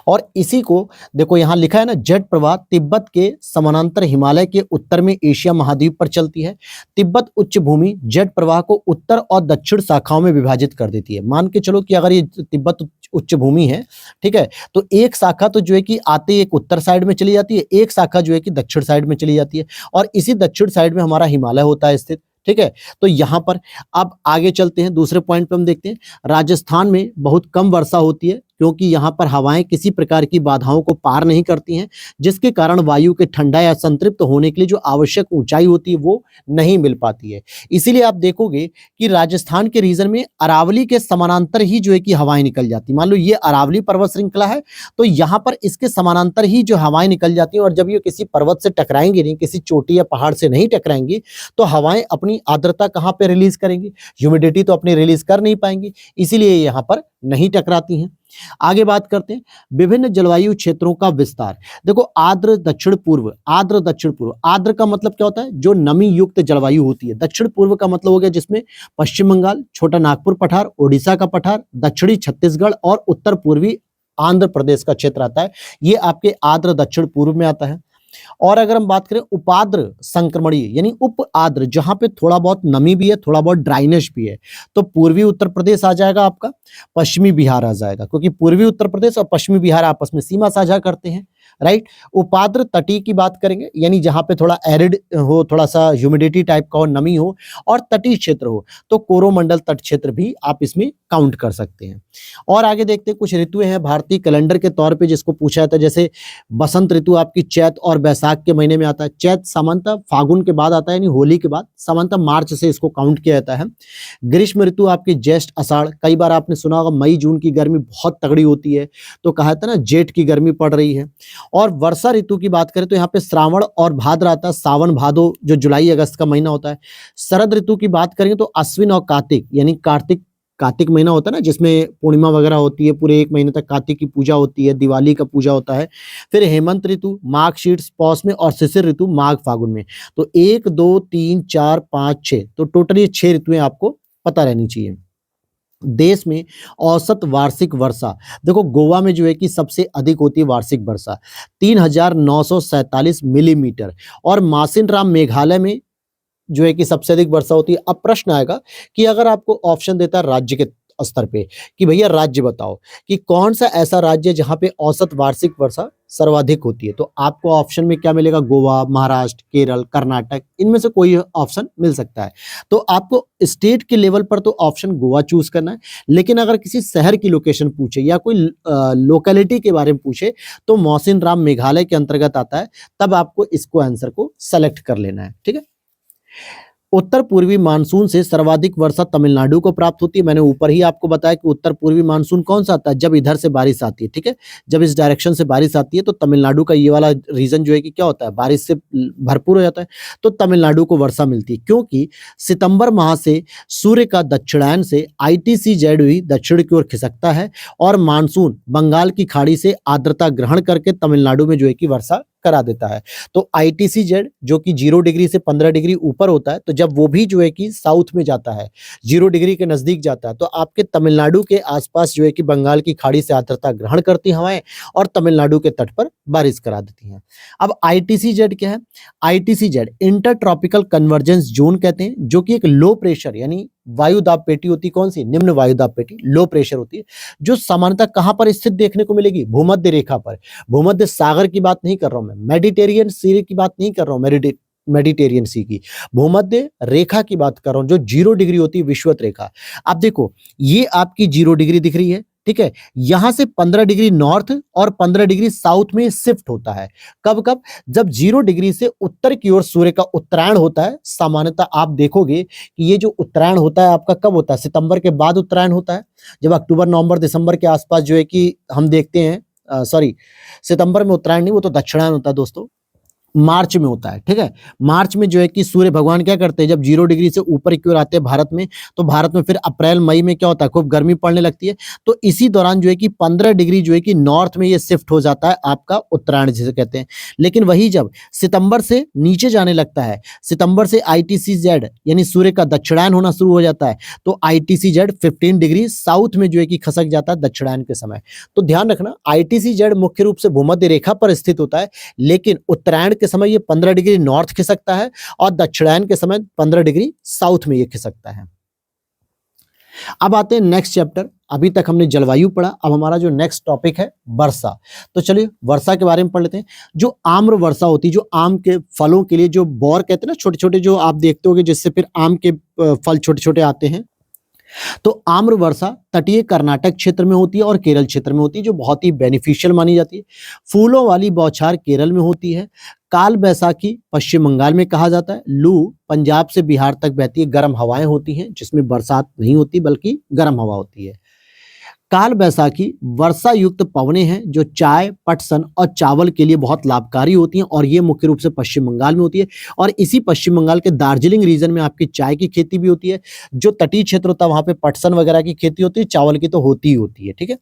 और इसी को देखो यहां लिखा है ना, जेट प्रवाह तिब्बत के समानांतर हिमालय के उत्तर में एशिया महाद्वीप पर चलती है। तिब्बत उच्च भूमि जेट प्रवाह को उत्तर और दक्षिण शाखाओं में विभाजित कर देती है। मान के चलो कि अगर ये तिब्बत उच्च भूमि है, ठीक है, तो एक शाखा तो जो है कि आते एक उत्तर साइड में चली जाती है, एक शाखा जो है कि दक्षिण साइड में चली जाती है, और इसी दक्षिण साइड में हमारा हिमालय होता है स्थित, ठीक है। तो यहां पर अब आगे चलते हैं, दूसरे पॉइंट पे हम देखते हैं, राजस्थान में बहुत कम वर्षा होती है, क्योंकि यहाँ पर हवाएं किसी प्रकार की बाधाओं को पार नहीं करती हैं, जिसके कारण वायु के ठंडा या संतृप्त होने के लिए जो आवश्यक ऊंचाई होती है वो नहीं मिल पाती है। इसीलिए आप देखोगे कि राजस्थान के रीजन में अरावली के समानांतर ही जो है कि हवाएं निकल जाती, मान लो ये अरावली पर्वत श्रृंखला है, तो यहाँ पर इसके समानांतर ही जो हवाएं निकल जाती हैं, और जब ये किसी पर्वत से टकराएंगे नहीं, किसी चोटी या पहाड़ से नहीं टकराएंगी, तो हवाएं अपनी आर्द्रता कहाँ पे रिलीज करेंगी, ह्यूमिडिटी तो अपनी रिलीज कर नहीं पाएंगी, इसीलिए यहाँ पर नहीं टकराती हैं। आगे बात करते हैं विभिन्न जलवायु क्षेत्रों का विस्तार। देखो आर्द्र दक्षिण पूर्व, आर्द्र दक्षिण पूर्व, आर्द्र का मतलब क्या होता है, जो नमी युक्त जलवायु होती है। दक्षिण पूर्व का मतलब हो गया जिसमें पश्चिम बंगाल, छोटा नागपुर पठार, ओडिशा का पठार, दक्षिणी छत्तीसगढ़ और उत्तर पूर्वी आंध्र प्रदेश का क्षेत्र आता है, ये आपके आर्द्र दक्षिण पूर्व में आता है। और अगर हम बात करें उपाद्र संक्रमणीय यानी उप आद्र, जहां पे थोड़ा बहुत नमी भी है, थोड़ा बहुत ड्राइनेस भी है, तो पूर्वी उत्तर प्रदेश आ जाएगा आपका, पश्चिमी बिहार आ जाएगा, क्योंकि पूर्वी उत्तर प्रदेश और पश्चिमी बिहार आपस में सीमा साझा करते हैं, राइट। उपाद्र तटीय की बात करेंगे, यानी जहां पे थोड़ा एरिड हो, थोड़ा सा ह्यूमिडिटी टाइप का हो, नमी हो, और तटीय क्षेत्र हो, तो कोरोमंडल तट क्षेत्र भी आप इसमें काउंट कर सकते हैं। और आगे देखते हैं कुछ ऋतुएं हैं भारतीय कैलेंडर के तौर पे जिसको पूछा जाता है, जैसे बसंत ऋतु आपकी चैत और बैसाख के महीने में आता है। चैत सामान्यतः फागुन के बाद आता है, यानी होली के बाद, सामान्यतः मार्च से इसको काउंट किया जाता है। ग्रीष्म ऋतु आपकी ज्येष्ठ आषाढ़, कई बार आपने सुना होगा मई जून की गर्मी बहुत तगड़ी होती है, तो कहा था ना जेठ की गर्मी पड़ रही है। और वर्षा ऋतु की बात करें तो यहाँ पे श्रावण और भाद्र आता है, सावन भादो जो जुलाई अगस्त का महीना होता है। शरद ऋतु की बात करें तो अश्विन और कार्तिक, यानी कार्तिक कार्तिक महीना होता है ना, जिसमें पूर्णिमा वगैरह होती है, पूरे 1 महीने तक कार्तिक की पूजा होती है, दिवाली का पूजा होता है। फिर हेमंत ऋतु माघ शीर्ष पौष में और शिशिर ऋतु माघ फागुन में। तो 1 2 3 4 5 6, तो टोटल ये 6 ऋतुएं आपको पता रहनी चाहिए। देश में औसत वार्षिक वर्षा, देखो गोवा में जो है कि सबसे अधिक होती है वार्षिक वर्षा 3,947 मिलीमीटर, और मासिन राम मेघालय में जो है कि सबसे अधिक वर्षा होती है। अब प्रश्न आएगा कि अगर आपको ऑप्शन देता है राज्य के स्तर पे कि भैया राज्य बताओ कि कौन सा ऐसा राज्य है जहां पे औसत वार्षिक वर्षा सर्वाधिक होती है, तो आपको ऑप्शन में क्या मिलेगा? गोवा, महाराष्ट्र, केरल, कर्नाटक, इनमें से कोई ऑप्शन मिल सकता है। तो आपको स्टेट के लेवल पर तो ऑप्शन गोवा चूज करना है, लेकिन अगर किसी शहर की लोकेशन पूछे या कोई लोकेलिटी के बारे में पूछे तो मौसिन राम मेघालय के अंतर्गत आता है, तब आपको इसको आंसर को सेलेक्ट कर लेना है। ठीक है। उत्तर पूर्वी मानसून से सर्वाधिक वर्षा तमिलनाडु को प्राप्त होती है। मैंने ऊपर ही आपको बताया कि उत्तर पूर्वी मानसून कौन सा आता है, जब इधर से बारिश आती है। ठीक है, जब इस डायरेक्शन से बारिश आती है तो तमिलनाडु का ये वाला रीजन जो है कि क्या होता है, बारिश से भरपूर हो जाता है, तो तमिलनाडु को वर्षा मिलती है। क्योंकि सितंबर माह से सूर्य का दक्षिणायन से ITCZ भी दक्षिण की ओर खिसकता है और मानसून बंगाल की खाड़ी से आर्द्रता ग्रहण करके तमिलनाडु में जो है कि वर्षा करा देता है। तो ITCZ जो कि 0 डिग्री से 15 डिग्री ऊपर होता है, तो जब वो भी जो है कि साउथ में जाता है, 0 डिग्री के नजदीक जाता है, तो आपके तमिलनाडु के आसपास जो है कि बंगाल की खाड़ी से आर्द्रता ग्रहण करती हवाएं और तमिलनाडु के तट पर बारिश करा देती हैं। अब ITCZ क्या है? ITCZ inter tropical convergence zone कहते हैं, जो कि एक लो प्रेशर यानी वायु दाब पेटी होती है। कौन सी? निम्न वायु दाब पेटी, लो प्रेशर होती है, जो सामान्यतः कहां पर स्थित देखने को मिलेगी? भूमध्य रेखा पर। भूमध्य सागर की बात नहीं कर रहा हूं मैं, मेडिटेरियन सी की बात नहीं कर रहा हूं, मेडिटेरियन सी की, भूमध्य रेखा की बात कर रहा हूं, जो 0 डिग्री होती है, विषुवत रेखा। अब देखो ये आपकी 0 डिग्री दिख रही है, ठीक है, यहां से 15 डिग्री नॉर्थ और 15 डिग्री साउथ में शिफ्ट होता है। कब कब? जब 0 डिग्री से उत्तर की ओर सूर्य का उत्तरायण होता है। सामान्यतः आप देखोगे कि ये जो उत्तरायण होता है आपका कब होता है? सितंबर के बाद उत्तरायण होता है। जब अक्टूबर नवंबर दिसंबर के आसपास जो है कि हम देखते हैं, सॉरी सितंबर में उत्तरायण नहीं, वो तो दक्षिणायन होता है दोस्तों, मार्च में होता है। ठीक है, मार्च में जो है कि सूर्य भगवान क्या करते हैं, जब 0 डिग्री से ऊपर की ओर आते हैं भारत में, तो भारत में फिर अप्रैल मई में क्या होता है, खूब गर्मी पड़ने लगती है। तो इसी दौरान जो है कि 15 डिग्री जो है कि नॉर्थ में ये शिफ्ट हो जाता है, आपका उत्तरायण जिसे कहते हैं। लेकिन वही जब सितंबर से नीचे जाने लगता है, सितंबर से ITCZ यानी सूर्य का दक्षिणायन होना शुरू हो जाता है, तो ITCZ 15 डिग्री साउथ में जो है कि खसक जाता है दक्षिणायन के समय। तो ध्यान रखना, ITCZ मुख्य रूप से भूमध्य रेखा पर स्थित होता है, लेकिन उत्तरायण के समय ये 15 डिग्री नॉर्थ खिसकता है और दक्षिणायन के समय 15 डिग्री साउथ में ये खिसकता है। अब आते हैं नेक्स्ट चैप्टर। अभी तक हमने जलवायु पढ़ा, अब हमारा जो नेक्स्ट टॉपिक है वर्षा। तो चलिए वर्षा के बारे में पढ़ लेते हैं। जो आम्र वर्षा होती है, जो आम के फलों के लिए जो बौर कहते हैं ना, छोटे छोटे जो आप देखते होगे जिससे फिर आम के फल छोटे छोटे आते हैं, तो आम्र वर्षा तटीय कर्नाटक क्षेत्र में होती है और केरल क्षेत्र में होती है, जो बहुत ही बेनिफिशियल मानी जाती है। फूलों वाली बौछार केरल में होती है। काल बैसाखी पश्चिम बंगाल में कहा जाता है। लू पंजाब से बिहार तक बहती है। गर्म हवाएं होती हैं, जिसमें बरसात नहीं होती बल्कि गर्म हवा होती है। काल बैसाखी वर्षा युक्त पवनें हैं, जो चाय, पटसन और चावल के लिए बहुत लाभकारी होती हैं, और ये मुख्य रूप से पश्चिम बंगाल में होती है। और इसी पश्चिम बंगाल के दार्जिलिंग रीजन में आपकी चाय की खेती भी होती है। जो तटीय क्षेत्र होता है वहां पे पटसन वगैरह की खेती होती है, चावल की तो होती ही होती है। ठीक है,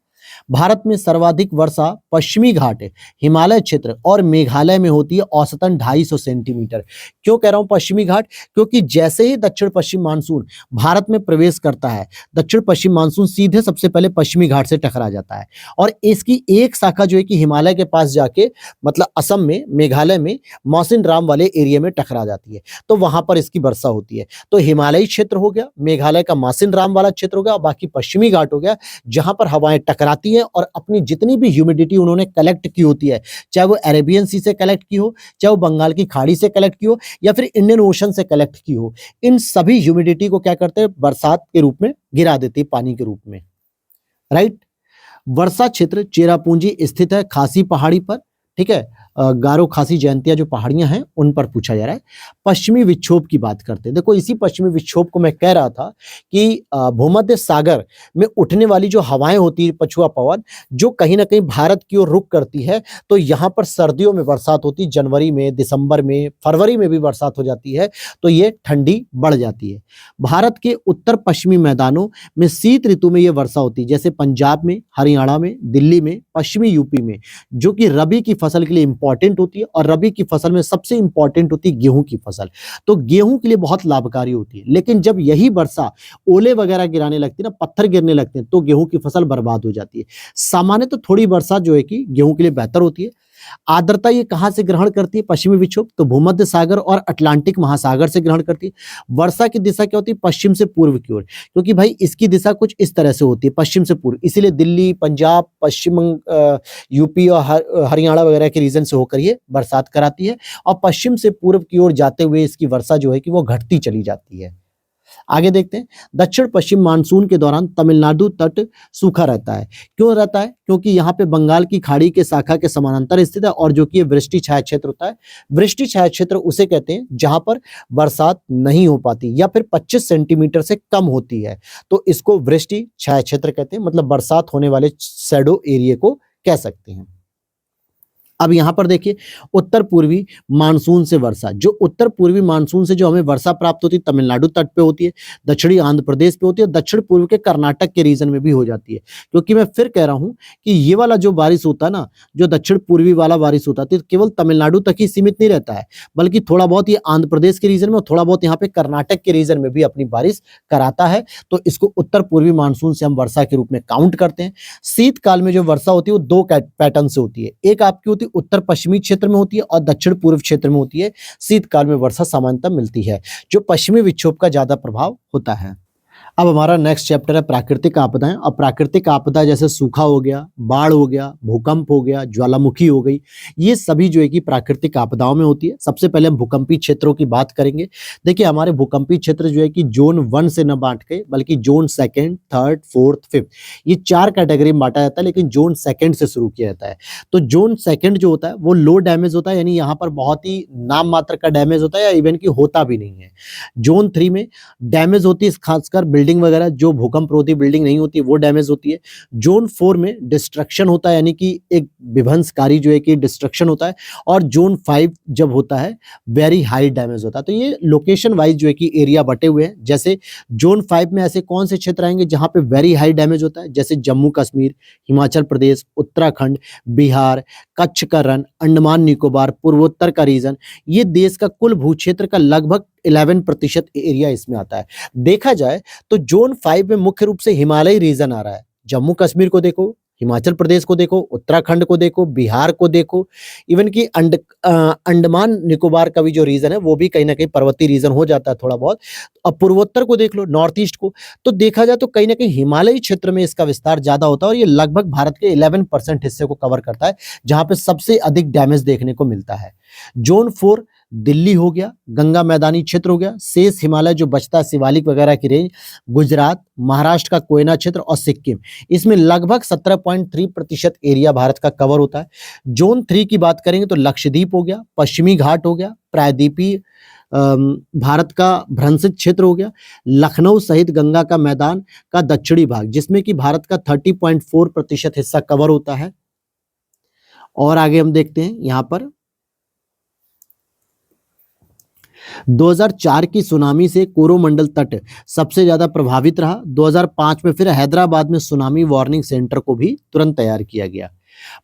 भारत में सर्वाधिक वर्षा पश्चिमी घाट, हिमालय क्षेत्र और मेघालय में होती है, औसतन 250 सेंटीमीटर। क्यों कह रहा हूं पश्चिमी घाट? क्योंकि जैसे ही दक्षिण पश्चिम मानसून भारत में प्रवेश करता है, दक्षिण पश्चिम मानसून सीधे सबसे पहले पश्चिमी घाट से टकरा जाता है, और इसकी एक शाखा जो है कि हिमालय के पास जाके मतलब असम में, मेघालय में मौसिन राम वाले एरिया में टकरा जाती है, तो वहां पर इसकी वर्षा होती है। तो हिमालयी क्षेत्र हो गया, मेघालय का मौसिन राम वाला क्षेत्र हो गया, और बाकी पश्चिमी घाट हो गया, जहां पर हवाएं टकराती है और अपनी जितनी भी ह्यूमिडिटी उन्होंने कलेक्ट की होती है, चाहे वो अरेबियन सी से कलेक्ट की हो, चाहे वो बंगाल की खाड़ी से कलेक्ट की हो, या फिर इंडियन ओशन से कलेक्ट की हो, इन सभी ह्यूमिडिटी को क्या करते हैं, बरसात के रूप में गिरा देती है, पानी के रूप में। राइट। वर्षा क्षेत्र चेरापूंजी स्थित है, खासी पहाड़ी पर। ठीक है, गारो खासी जयंतिया जो पहाड़ियां हैं उन पर पूछा जा रहा है। पश्चिमी विक्षोभ की बात करते हैं। देखो इसी पश्चिमी विक्षोभ को मैं कह रहा था कि भूमध्य सागर में उठने वाली जो हवाएं होती है, पछुआ पवन, जो कहीं ना कहीं भारत की ओर रुख करती है, तो यहाँ पर सर्दियों में बरसात होती है, जनवरी में, दिसंबर में, फरवरी में भी बरसात हो जाती है, तो ये ठंडी बढ़ जाती है। भारत के उत्तर पश्चिमी मैदानों में शीत ऋतु में ये वर्षा होती है, जैसे पंजाब में, हरियाणा में, दिल्ली में, पश्चिमी यूपी में, जो कि रबी की फसल के लिए इंपॉर्टेंट होती है। और रबी की फसल में सबसे इंपॉर्टेंट होती है गेहूं की फसल, तो गेहूं के लिए बहुत लाभकारी होती है। लेकिन जब यही वर्षा ओले वगैरह गिराने लगती है ना, पत्थर गिरने लगते हैं, तो गेहूं की फसल बर्बाद हो जाती है। सामान्य तो थोड़ी वर्षा जो है कि गेहूं के लिए बेहतर होती है। आर्द्रता ये कहां से ग्रहण करती है पश्चिमी विक्षोभ? तो भूमध्य सागर और अटलांटिक महासागर से ग्रहण करती है। वर्षा की दिशा क्या होती है? पश्चिम से पूर्व की ओर, क्योंकि भाई इसकी दिशा कुछ इस तरह से होती है, पश्चिम से पूर्व, इसीलिए दिल्ली, पंजाब, यूपी और हरियाणा वगैरह के रीजन से होकर ये बरसात कराती है। और पश्चिम से पूर्व की ओर जाते हुए इसकी वर्षा जो है कि वो घटती चली जाती है। आगे देखते हैं। दक्षिण पश्चिम मानसून के दौरान तमिलनाडु तट सूखा रहता है। क्यों रहता है? क्योंकि यहाँ पे बंगाल की खाड़ी के शाखा के समानांतर स्थित है, और जो कि ये वृष्टि छाया क्षेत्र होता है। वृष्टि छाया क्षेत्र उसे कहते हैं जहां पर बरसात नहीं हो पाती या फिर 25 सेंटीमीटर से कम होती है, तो इसको वृष्टि छाया क्षेत्र कहते हैं, मतलब बरसात होने वाले शैडो एरिया को कह सकते हैं। अब यहां पर देखिए, उत्तर पूर्वी मानसून से वर्षा, जो उत्तर पूर्वी मानसून से जो हमें वर्षा प्राप्त होती है, तमिलनाडु तट पे होती है, दक्षिणी आंध्र प्रदेश पे होती है, दक्षिण पूर्व के कर्नाटक के रीजन में भी हो जाती है। क्योंकि मैं फिर कह रहा हूं कि ये वाला जो बारिश होता है ना, जो दक्षिण पूर्वी वाला बारिश होता है, तो केवल तमिलनाडु तक ही सीमित नहीं रहता है, बल्कि थोड़ा बहुत ये आंध्र प्रदेश के रीजन में और थोड़ा बहुत यहाँ पे कर्नाटक के रीजन में भी अपनी बारिश कराता है। तो इसको उत्तर पूर्वी मानसून से हम वर्षा के रूप में काउंट करते हैं। शीतकाल में जो वर्षा होती है वो दो पैटर्न से होती है। एक आपकी होती है उत्तर पश्चिमी क्षेत्र में होती है और दक्षिण पूर्व क्षेत्र में होती है। शीतकाल में वर्षा सामान्यतः मिलती है, जो पश्चिमी विक्षोभ का ज्यादा प्रभाव होता है। अब हमारा नेक्स्ट चैप्टर है प्राकृतिक आपदाएं। और प्राकृतिक आपदा जैसे सूखा हो गया, बाढ़ हो गया, भूकंप हो गया, ज्वालामुखी हो गई, ये सभी जो है कि प्राकृतिक आपदाओं में होती है। सबसे पहले हम भूकंपी क्षेत्रों की बात करेंगे। देखिए हमारे भूकंपी क्षेत्र जो है कि जोन 1 से न बांट के, बल्कि zone 2nd, 3rd, 4th, 5th, ये 4 कैटेगरी में बांटा जाता है, लेकिन जोन 2nd से शुरू किया जाता है। तो जोन 2nd जो होता है वो लो डैमेज होता है, यानी यहाँ पर बहुत ही नाम मात्र का डैमेज होता है, या इवन की होता भी नहीं है। जोन 3 में डैमेज होती है, खासकर बिल्डिंग वगैरह जो भूकंप रोधी बिल्डिंग नहीं होती वो डैमेज होती है। जोन 4 में डिस्ट्रक्शन होता है, यानी कि एक विध्वंसकारी जो है कि डिस्ट्रक्शन होता है। और जोन 5 जब होता है वेरी हाई डैमेज होता है। तो ये लोकेशन वाइज जो है कि एरिया बटे हुए हैं। जैसे जोन 5 में ऐसे कौन से क्षेत्र आएंगे जहां पे वेरी हाई डैमेज होता है? जैसे जम्मू कश्मीर, हिमाचल प्रदेश, उत्तराखंड, बिहार, कच्छ का रण, अंडमान निकोबार, पूर्वोत्तर का रीजन, ये देश का कुल भू क्षेत्र का लगभग 11% एरिया इसमें आता है। देखा जाए तो जोन 5 में मुख्य रूप से हिमालयी रीजन आ रहा है। जम्मू कश्मीर को देखो, हिमाचल प्रदेश को देखो, उत्तराखंड को देखो, बिहार को देखो, इवन कि अंडमान निकोबार का भी जो रीजन है वो भी कहीं ना कहीं पर्वतीय रीजन हो जाता है थोड़ा बहुत। अब पूर्वोत्तर को देख लो, नॉर्थ ईस्ट को, तो देखा जाए तो कहीं ना कहीं हिमालयी क्षेत्र में इसका विस्तार ज्यादा होता है, और ये लगभग भारत के 11% हिस्से को कवर करता है, जहां पे सबसे अधिक डैमेज देखने को मिलता है। जोन 4 दिल्ली हो गया, गंगा मैदानी क्षेत्र हो गया, शेष हिमालय जो बचता है, शिवालिक वगैरह की रेंज, गुजरात, महाराष्ट्र का कोयना क्षेत्र और सिक्किम, इसमें लगभग 17.3% एरिया भारत का कवर होता है। जोन 3 की बात करेंगे तो लक्षद्वीप हो गया, पश्चिमी घाट हो गया, प्रायद्वीपीय भारत का भ्रंशित क्षेत्र हो गया, लखनऊ सहित गंगा का मैदान का दक्षिणी भाग, जिसमें कि भारत का 30.4% हिस्सा कवर होता है। और आगे हम देखते हैं यहां पर 2004 की सुनामी से कोरोमंडल तट सबसे ज्यादा प्रभावित रहा। 2005 में फिर हैदराबाद में सुनामी वार्निंग सेंटर को भी तुरंत तैयार किया गया।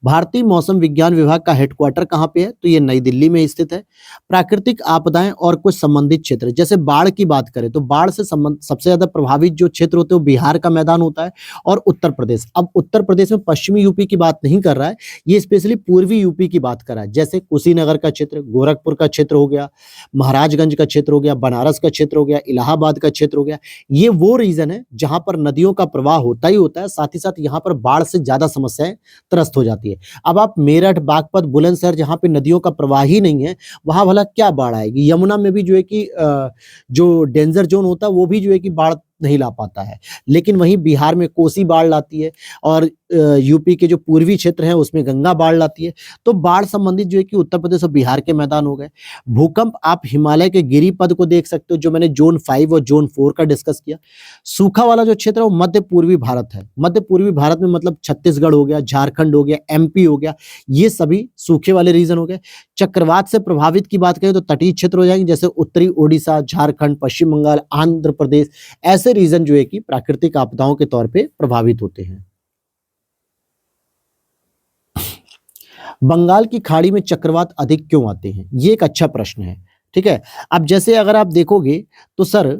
भारतीय मौसम विज्ञान विभाग का हेडक्वार्टर कहाँ पे है? तो ये नई दिल्ली में स्थित है। प्राकृतिक आपदाएं और कुछ संबंधित क्षेत्र, जैसे बाढ़ की बात करें तो बाढ़ से सबसे ज्यादा प्रभावित जो क्षेत्र होते हैं वो बिहार का मैदान होता है और उत्तर प्रदेश। अब उत्तर प्रदेश में पश्चिमी यूपी की बात नहीं कर रहा है, ये स्पेशली पूर्वी यूपी की बात कर रहा है। जैसे कुशीनगर का क्षेत्र, गोरखपुर का क्षेत्र हो गया, महाराजगंज का क्षेत्र हो गया, बनारस का क्षेत्र हो गया, इलाहाबाद का क्षेत्र हो गया। ये वो रीजन है जहां पर नदियों का प्रवाह होता ही होता है, साथ ही साथ यहाँ पर बाढ़ से ज्यादा समस्याएं त्रस्त हो जाती है। अब आप मेरठ, बागपत, बुलंदशहर जहां पे नदियों का प्रवाह ही नहीं है, वहां भला क्या बाढ़ आएगी? यमुना में भी जो है कि जो डेंजर जोन होता है वो भी जो है कि बाढ़ नहीं ला पाता है, लेकिन वहीं बिहार में कोसी बाढ़ लाती है। और यूपी के जो पूर्वी क्षेत्र हैं उसमें गंगा बाढ़ लाती है। तो बाढ़ संबंधित जो है कि उत्तर प्रदेश और बिहार के मैदान हो गए। भूकंप आप हिमालय के गिरिपद को देख सकते हो, जो मैंने ज़ोन 5 और ज़ोन 4 का डिस्कस किया। सूखा वाला जो क्षेत्र है वो मध्य पूर्वी भारत है। मध्य पूर्वी भारत में मतलब छत्तीसगढ़ हो गया, झारखंड हो गया, एमपी हो गया, ये सभी सूखे वाले रीजन हो गए। चक्रवात से प्रभावित की बात करें तो तटीय क्षेत्र हो जाएंगे, जैसे उत्तरी ओडिशा, झारखंड, पश्चिम बंगाल, आंध्र प्रदेश, ऐसे रीजन जो है कि प्राकृतिक आपदाओं के तौर पे प्रभावित होते हैं। बंगाल की खाड़ी में चक्रवात अधिक क्यों आते हैं? ये एक अच्छा प्रश्न है। ठीक है, अब जैसे अगर आप देखोगे तो सर,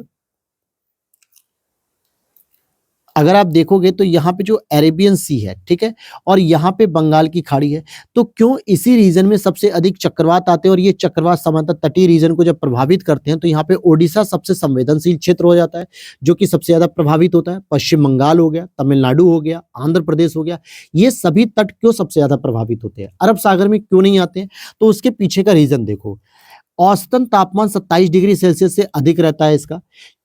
अगर आप देखोगे तो यहाँ पे जो अरेबियन सी है, ठीक है, और यहाँ पे बंगाल की खाड़ी है, तो क्यों इसी रीजन में सबसे अधिक चक्रवात आते हैं, और ये चक्रवात सामान्यतः तटीय रीजन को जब प्रभावित करते हैं तो यहाँ पे ओडिशा सबसे संवेदनशील क्षेत्र हो जाता है, जो कि सबसे ज्यादा प्रभावित होता है। पश्चिम बंगाल हो गया, तमिलनाडु हो गया, आंध्र प्रदेश हो गया, ये सभी तट क्यों सबसे ज्यादा प्रभावित होते हैं, अरब सागर में क्यों नहीं आते हैं? तो उसके पीछे का रीजन देखो। औसतन तापमान 27 डिग्री सेल्सियस से अधिक रहता है इसका,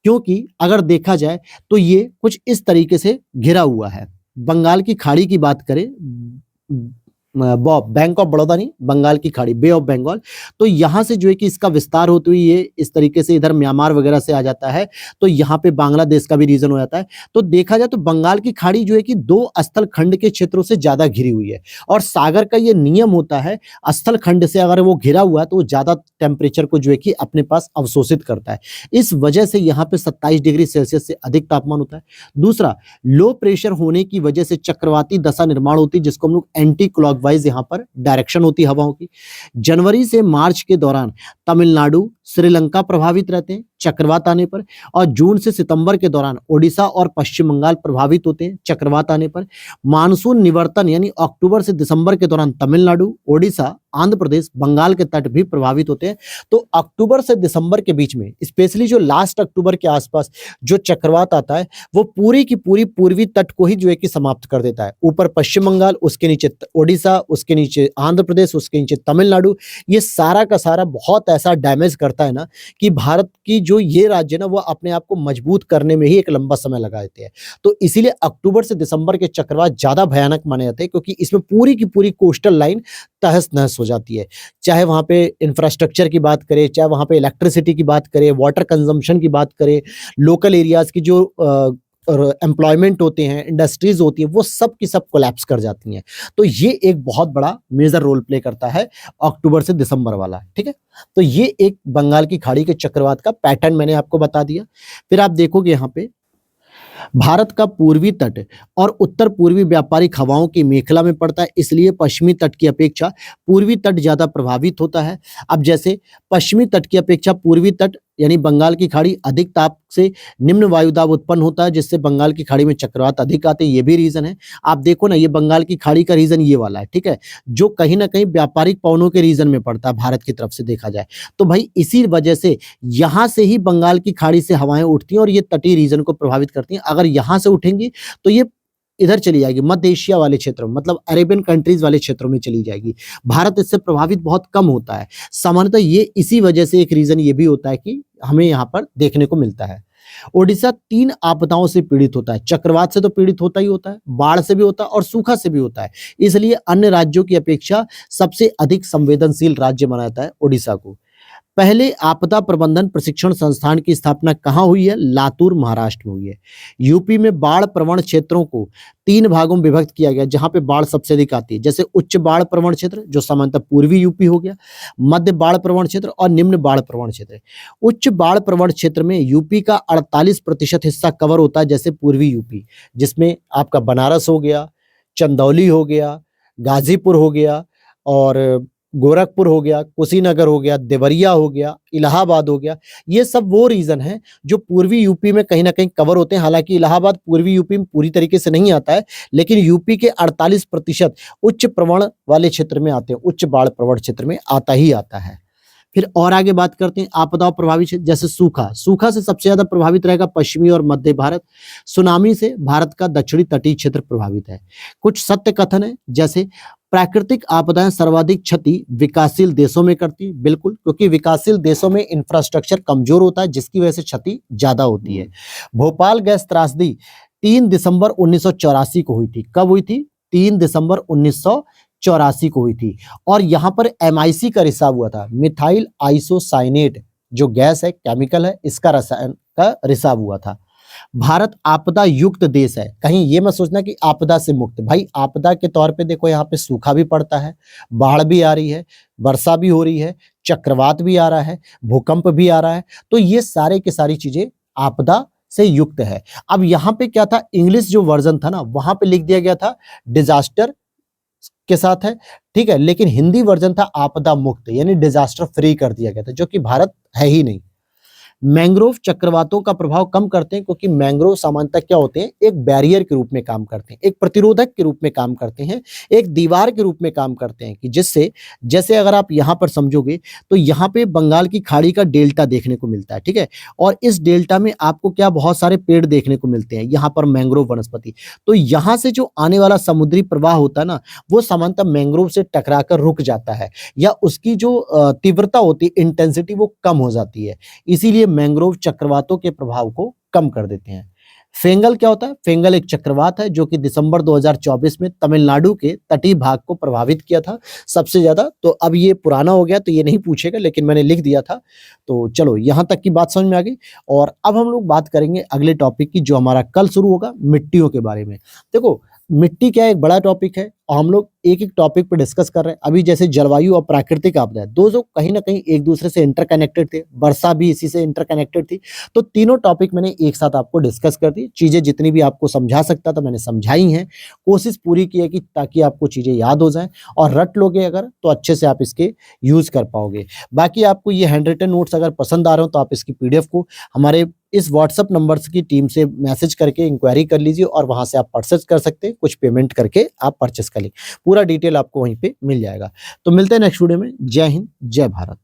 क्योंकि अगर देखा जाए तो ये कुछ इस तरीके से घिरा हुआ है। बंगाल की खाड़ी की बात करें, बैंक ऑफ बड़ौदा नहीं, बंगाल की खाड़ी, बे ऑफ बंगाल, तो यहाँ से जो है कि इसका विस्तार होते हुए ये इस तरीके से इधर म्यांमार वगैरह से आ जाता है, तो यहाँ पे बांग्लादेश का भी रीजन हो जाता है। तो देखा जाए तो बंगाल की खाड़ी जो है कि 2 स्थल खंड के क्षेत्रों से ज्यादा घिरी हुई है, और सागर का ये नियम होता है, स्थल खंड से अगर वो घिरा हुआ है तो वो ज्यादा टेम्परेचर को जो है कि अपने पास अवशोषित करता है। इस वजह से यहाँ पे 27 डिग्री सेल्सियस से अधिक तापमान होता है। दूसरा, लो प्रेशर होने की वजह से चक्रवाती दशा निर्माण होती है, जिसको हम लोग एंटी क्लॉकवाइज यहाँ पर डायरेक्शन होती है हवाओं की। जनवरी से मार्च के दौरान तमिलनाडु, श्रीलंका प्रभावित रहते हैं चक्रवात आने पर, और जून से सितंबर के दौरान ओडिशा और पश्चिम बंगाल प्रभावित होते हैं चक्रवात आने पर। मानसून निवर्तन यानी अक्टूबर से दिसंबर के दौरान तमिलनाडु, ओडिशा, आंध्र प्रदेश, बंगाल के तट भी प्रभावित होते हैं। तो अक्टूबर से दिसंबर के बीच में, स्पेशली जो लास्ट अक्टूबर के आसपास जो चक्रवात आता है, वो पूरी की पूरी पूर्वी तट को ही जो है कि समाप्त कर देता है। ऊपर पश्चिम बंगाल, उसके नीचे ओडिशा, उसके नीचे आंध्र प्रदेश, उसके नीचे तमिलनाडु, ये सारा का सारा बहुत ऐसा डैमेज करता है ना कि भारत की जो ये राज्य ना वो अपने आप को मजबूत करने में ही एक लंबा समय लगा देते हैं। तो इसीलिए अक्टूबर से दिसंबर के चक्रवात ज्यादा भयानक माने जाते हैं, क्योंकि इसमें पूरी की पूरी कोस्टल लाइन तहस नहस हो जाती है। चाहे वहां पे इंफ्रास्ट्रक्चर की बात करें, चाहे वहां पे इलेक्ट्रिसिटी की बात करें, वाटर कंजम्पशन की बात करें, लोकल एरियाज की जो एम्प्लॉयमेंट होते हैं, इंडस्ट्रीज होती है, वो सब की सब कोलैप्स कर जाती हैं। तो ये एक बहुत बड़ा मेजर रोल प्ले करता है अक्टूबर से दिसंबर वाला। ठीक है, तो ये एक बंगाल की खाड़ी के चक्रवात का पैटर्न मैंने आपको बता दिया। फिर आप देखोगे यहाँ पे भारत का पूर्वी तट और उत्तर पूर्वी व्यापारिक हवाओं की मेखला में पड़ता है, इसलिए पश्चिमी तट की अपेक्षा पूर्वी तट ज्यादा प्रभावित होता है। अब जैसे पश्चिमी तट की अपेक्षा पूर्वी तट यानी बंगाल की खाड़ी अधिक ताप से निम्न वायुदाब उत्पन्न होता है, जिससे बंगाल की खाड़ी में चक्रवात अधिक आते हैं, ये भी रीजन है। आप देखो ना, ये बंगाल की खाड़ी का रीजन ये वाला है, ठीक है, जो कहीं ना कहीं व्यापारिक पवनों के रीजन में पड़ता है भारत की तरफ से देखा जाए तो। भाई इसी वजह से यहाँ से ही बंगाल की खाड़ी से हवाएं उठती हैं और ये तटीय रीजन को प्रभावित करती हैं। अगर यहाँ से उठेंगी तो ये इधर चली जाएगी, मध्य एशिया वाले क्षेत्रों में, मतलब अरेबियन कंट्रीज वाले क्षेत्रों में चली जाएगी। भारत इससे प्रभावित बहुत कम होता है सामान्यतः। ये इसी वजह से एक रीजन ये भी होता है कि हमें यहाँ पर देखने को मिलता है। ओडिशा 3 आपदाओं से पीड़ित होता है, चक्रवात से तो पीड़ित होता ही होता है, बाढ़ से भी होता है और सूखा से भी होता है, इसलिए अन्य राज्यों की अपेक्षा सबसे अधिक संवेदनशील राज्य माना जाता है ओडिशा को। पहले आपदा प्रबंधन प्रशिक्षण संस्थान की स्थापना कहाँ हुई है? लातूर, महाराष्ट्र में हुई है। यूपी में बाढ़ प्रवण क्षेत्रों को 3 भागों में विभक्त किया गया, जहां पे बाढ़ सबसे अधिक आती है, जैसे उच्च बाढ़ प्रवण क्षेत्र जो सामान्यतः पूर्वी यूपी हो गया, मध्य बाढ़ प्रवण क्षेत्र और निम्न बाढ़ प्रवण क्षेत्र। उच्च बाढ़ प्रवण क्षेत्र में यूपी का 48% हिस्सा कवर होता है, जैसे पूर्वी यूपी, जिसमें आपका बनारस हो गया, चंदौली हो गया, गाजीपुर हो गया, और गोरखपुर हो गया, कुशीनगर हो गया, देवरिया हो गया, इलाहाबाद हो गया। ये सब वो रीजन है जो पूर्वी यूपी में कहीं ना कहीं कवर होते हैं। हालांकि इलाहाबाद पूर्वी यूपी में पूरी तरीके से नहीं आता है, लेकिन यूपी के 48% उच्च प्रवण वाले क्षेत्र में आते हैं, उच्च बाढ़ प्रवण क्षेत्र में आता ही आता है। फिर और आगे बात करते हैं आपदाओं प्रभावित क्षेत्र, जैसे सूखा। सूखा से सबसे ज्यादा प्रभावित रहेगा पश्चिमी और मध्य भारत। सुनामी से भारत का दक्षिणी तटीय क्षेत्र प्रभावित है। कुछ सत्य कथन है, जैसे प्राकृतिक आपदाएं सर्वाधिक क्षति विकासशील देशों में करती है। बिल्कुल, क्योंकि विकासशील देशों में इंफ्रास्ट्रक्चर कमजोर होता है, जिसकी वजह से क्षति ज्यादा होती है। भोपाल गैस त्रासदी 3 दिसंबर 1984 को हुई थी। कब हुई थी? 3 दिसंबर 1984 को हुई थी और यहाँ पर MIC का रिसाव हुआ था, मिथाइल आइसोसाइनेट जो गैस है, केमिकल है, इसका रसायन का रिसाव हुआ था। भारत आपदा युक्त देश है, कहीं ये मत सोचना कि आपदा से मुक्त, भाई आपदा के तौर पे देखो यहाँ पे सूखा भी पड़ता है, बाढ़ भी आ रही है, वर्षा भी हो रही है, चक्रवात भी आ रहा है, भूकंप भी आ रहा है, तो ये सारे की सारी चीजें आपदा से युक्त है। अब यहाँ पे क्या था, इंग्लिश जो वर्जन था ना वहां पे लिख दिया गया था डिजास्टर के साथ है, ठीक है, लेकिन हिंदी वर्जन था आपदा मुक्त, यानी डिजास्टर फ्री कर दिया गया था, जो कि भारत है ही नहीं। मैंग्रोव चक्रवातों का प्रभाव कम करते हैं क्योंकि मैंग्रोव सामान्यतः क्या होते हैं, एक बैरियर के रूप में काम करते हैं, एक प्रतिरोधक के रूप में काम करते हैं, एक दीवार के रूप में काम करते हैं कि जिससे, जैसे अगर आप यहाँ पर समझोगे तो यहाँ पे बंगाल की खाड़ी का डेल्टा देखने को मिलता है, ठीक है, और इस डेल्टा में आपको क्या बहुत सारे पेड़ देखने को मिलते हैं, यहाँ पर मैंग्रोव वनस्पति, तो यहाँ से जो आने वाला समुद्री प्रवाह होता है ना वो सामान्यतः मैंग्रोव से टकराकर रुक जाता है या उसकी जो तीव्रता होती है, इंटेंसिटी, वो कम हो जाती है, इसीलिए मैंग्रोव चक्रवातों के प्रभाव को कम कर देते हैं। फेंगल क्या होता है, फेंगल एक चक्रवात है जो कि दिसंबर 2024 में तमिलनाडु के तटीय भाग को प्रभावित किया था सबसे ज्यादा। तो अब ये पुराना हो गया तो ये नहीं पूछेगा, लेकिन मैंने लिख दिया था। तो चलो यहां तक की बात समझ में आ गई और अब हम लोग बात करेंगे अगले टॉपिक की जो हमारा कल शुरू होगा, मिट्टियों के बारे में। देखो मिट्टी क्या एक बड़ा टॉपिक है और हम लोग एक एक टॉपिक पर डिस्कस कर रहे हैं। अभी जैसे जलवायु और प्राकृतिक आपदा, दो जो कहीं ना कहीं एक दूसरे से इंटरकनेक्टेड थे, वर्षा भी इसी से इंटरकनेक्टेड थी, तो तीनों टॉपिक मैंने एक साथ आपको डिस्कस कर दी। चीजें जितनी भी आपको समझा सकता था मैंने समझाई हैं, कोशिश पूरी की है कि ताकि आपको चीजें याद हो जाएं और रट लोगे अगर तो अच्छे से आप इसके यूज कर पाओगे। बाकी आपको ये हैंड रिटन नोट्स अगर पसंद आ रहे हो तो आप इसकी PDF को हमारे इस व्हाट्सएप नंबर्स की टीम से मैसेज करके इंक्वायरी कर लीजिए और वहां से आप परचेज कर सकते हैं, कुछ पेमेंट करके आप परचेज कर लीजिए, पूरा डिटेल आपको वहीं पे मिल जाएगा। तो मिलते हैं नेक्स्ट वीडियो में। जय हिंद, जय भारत।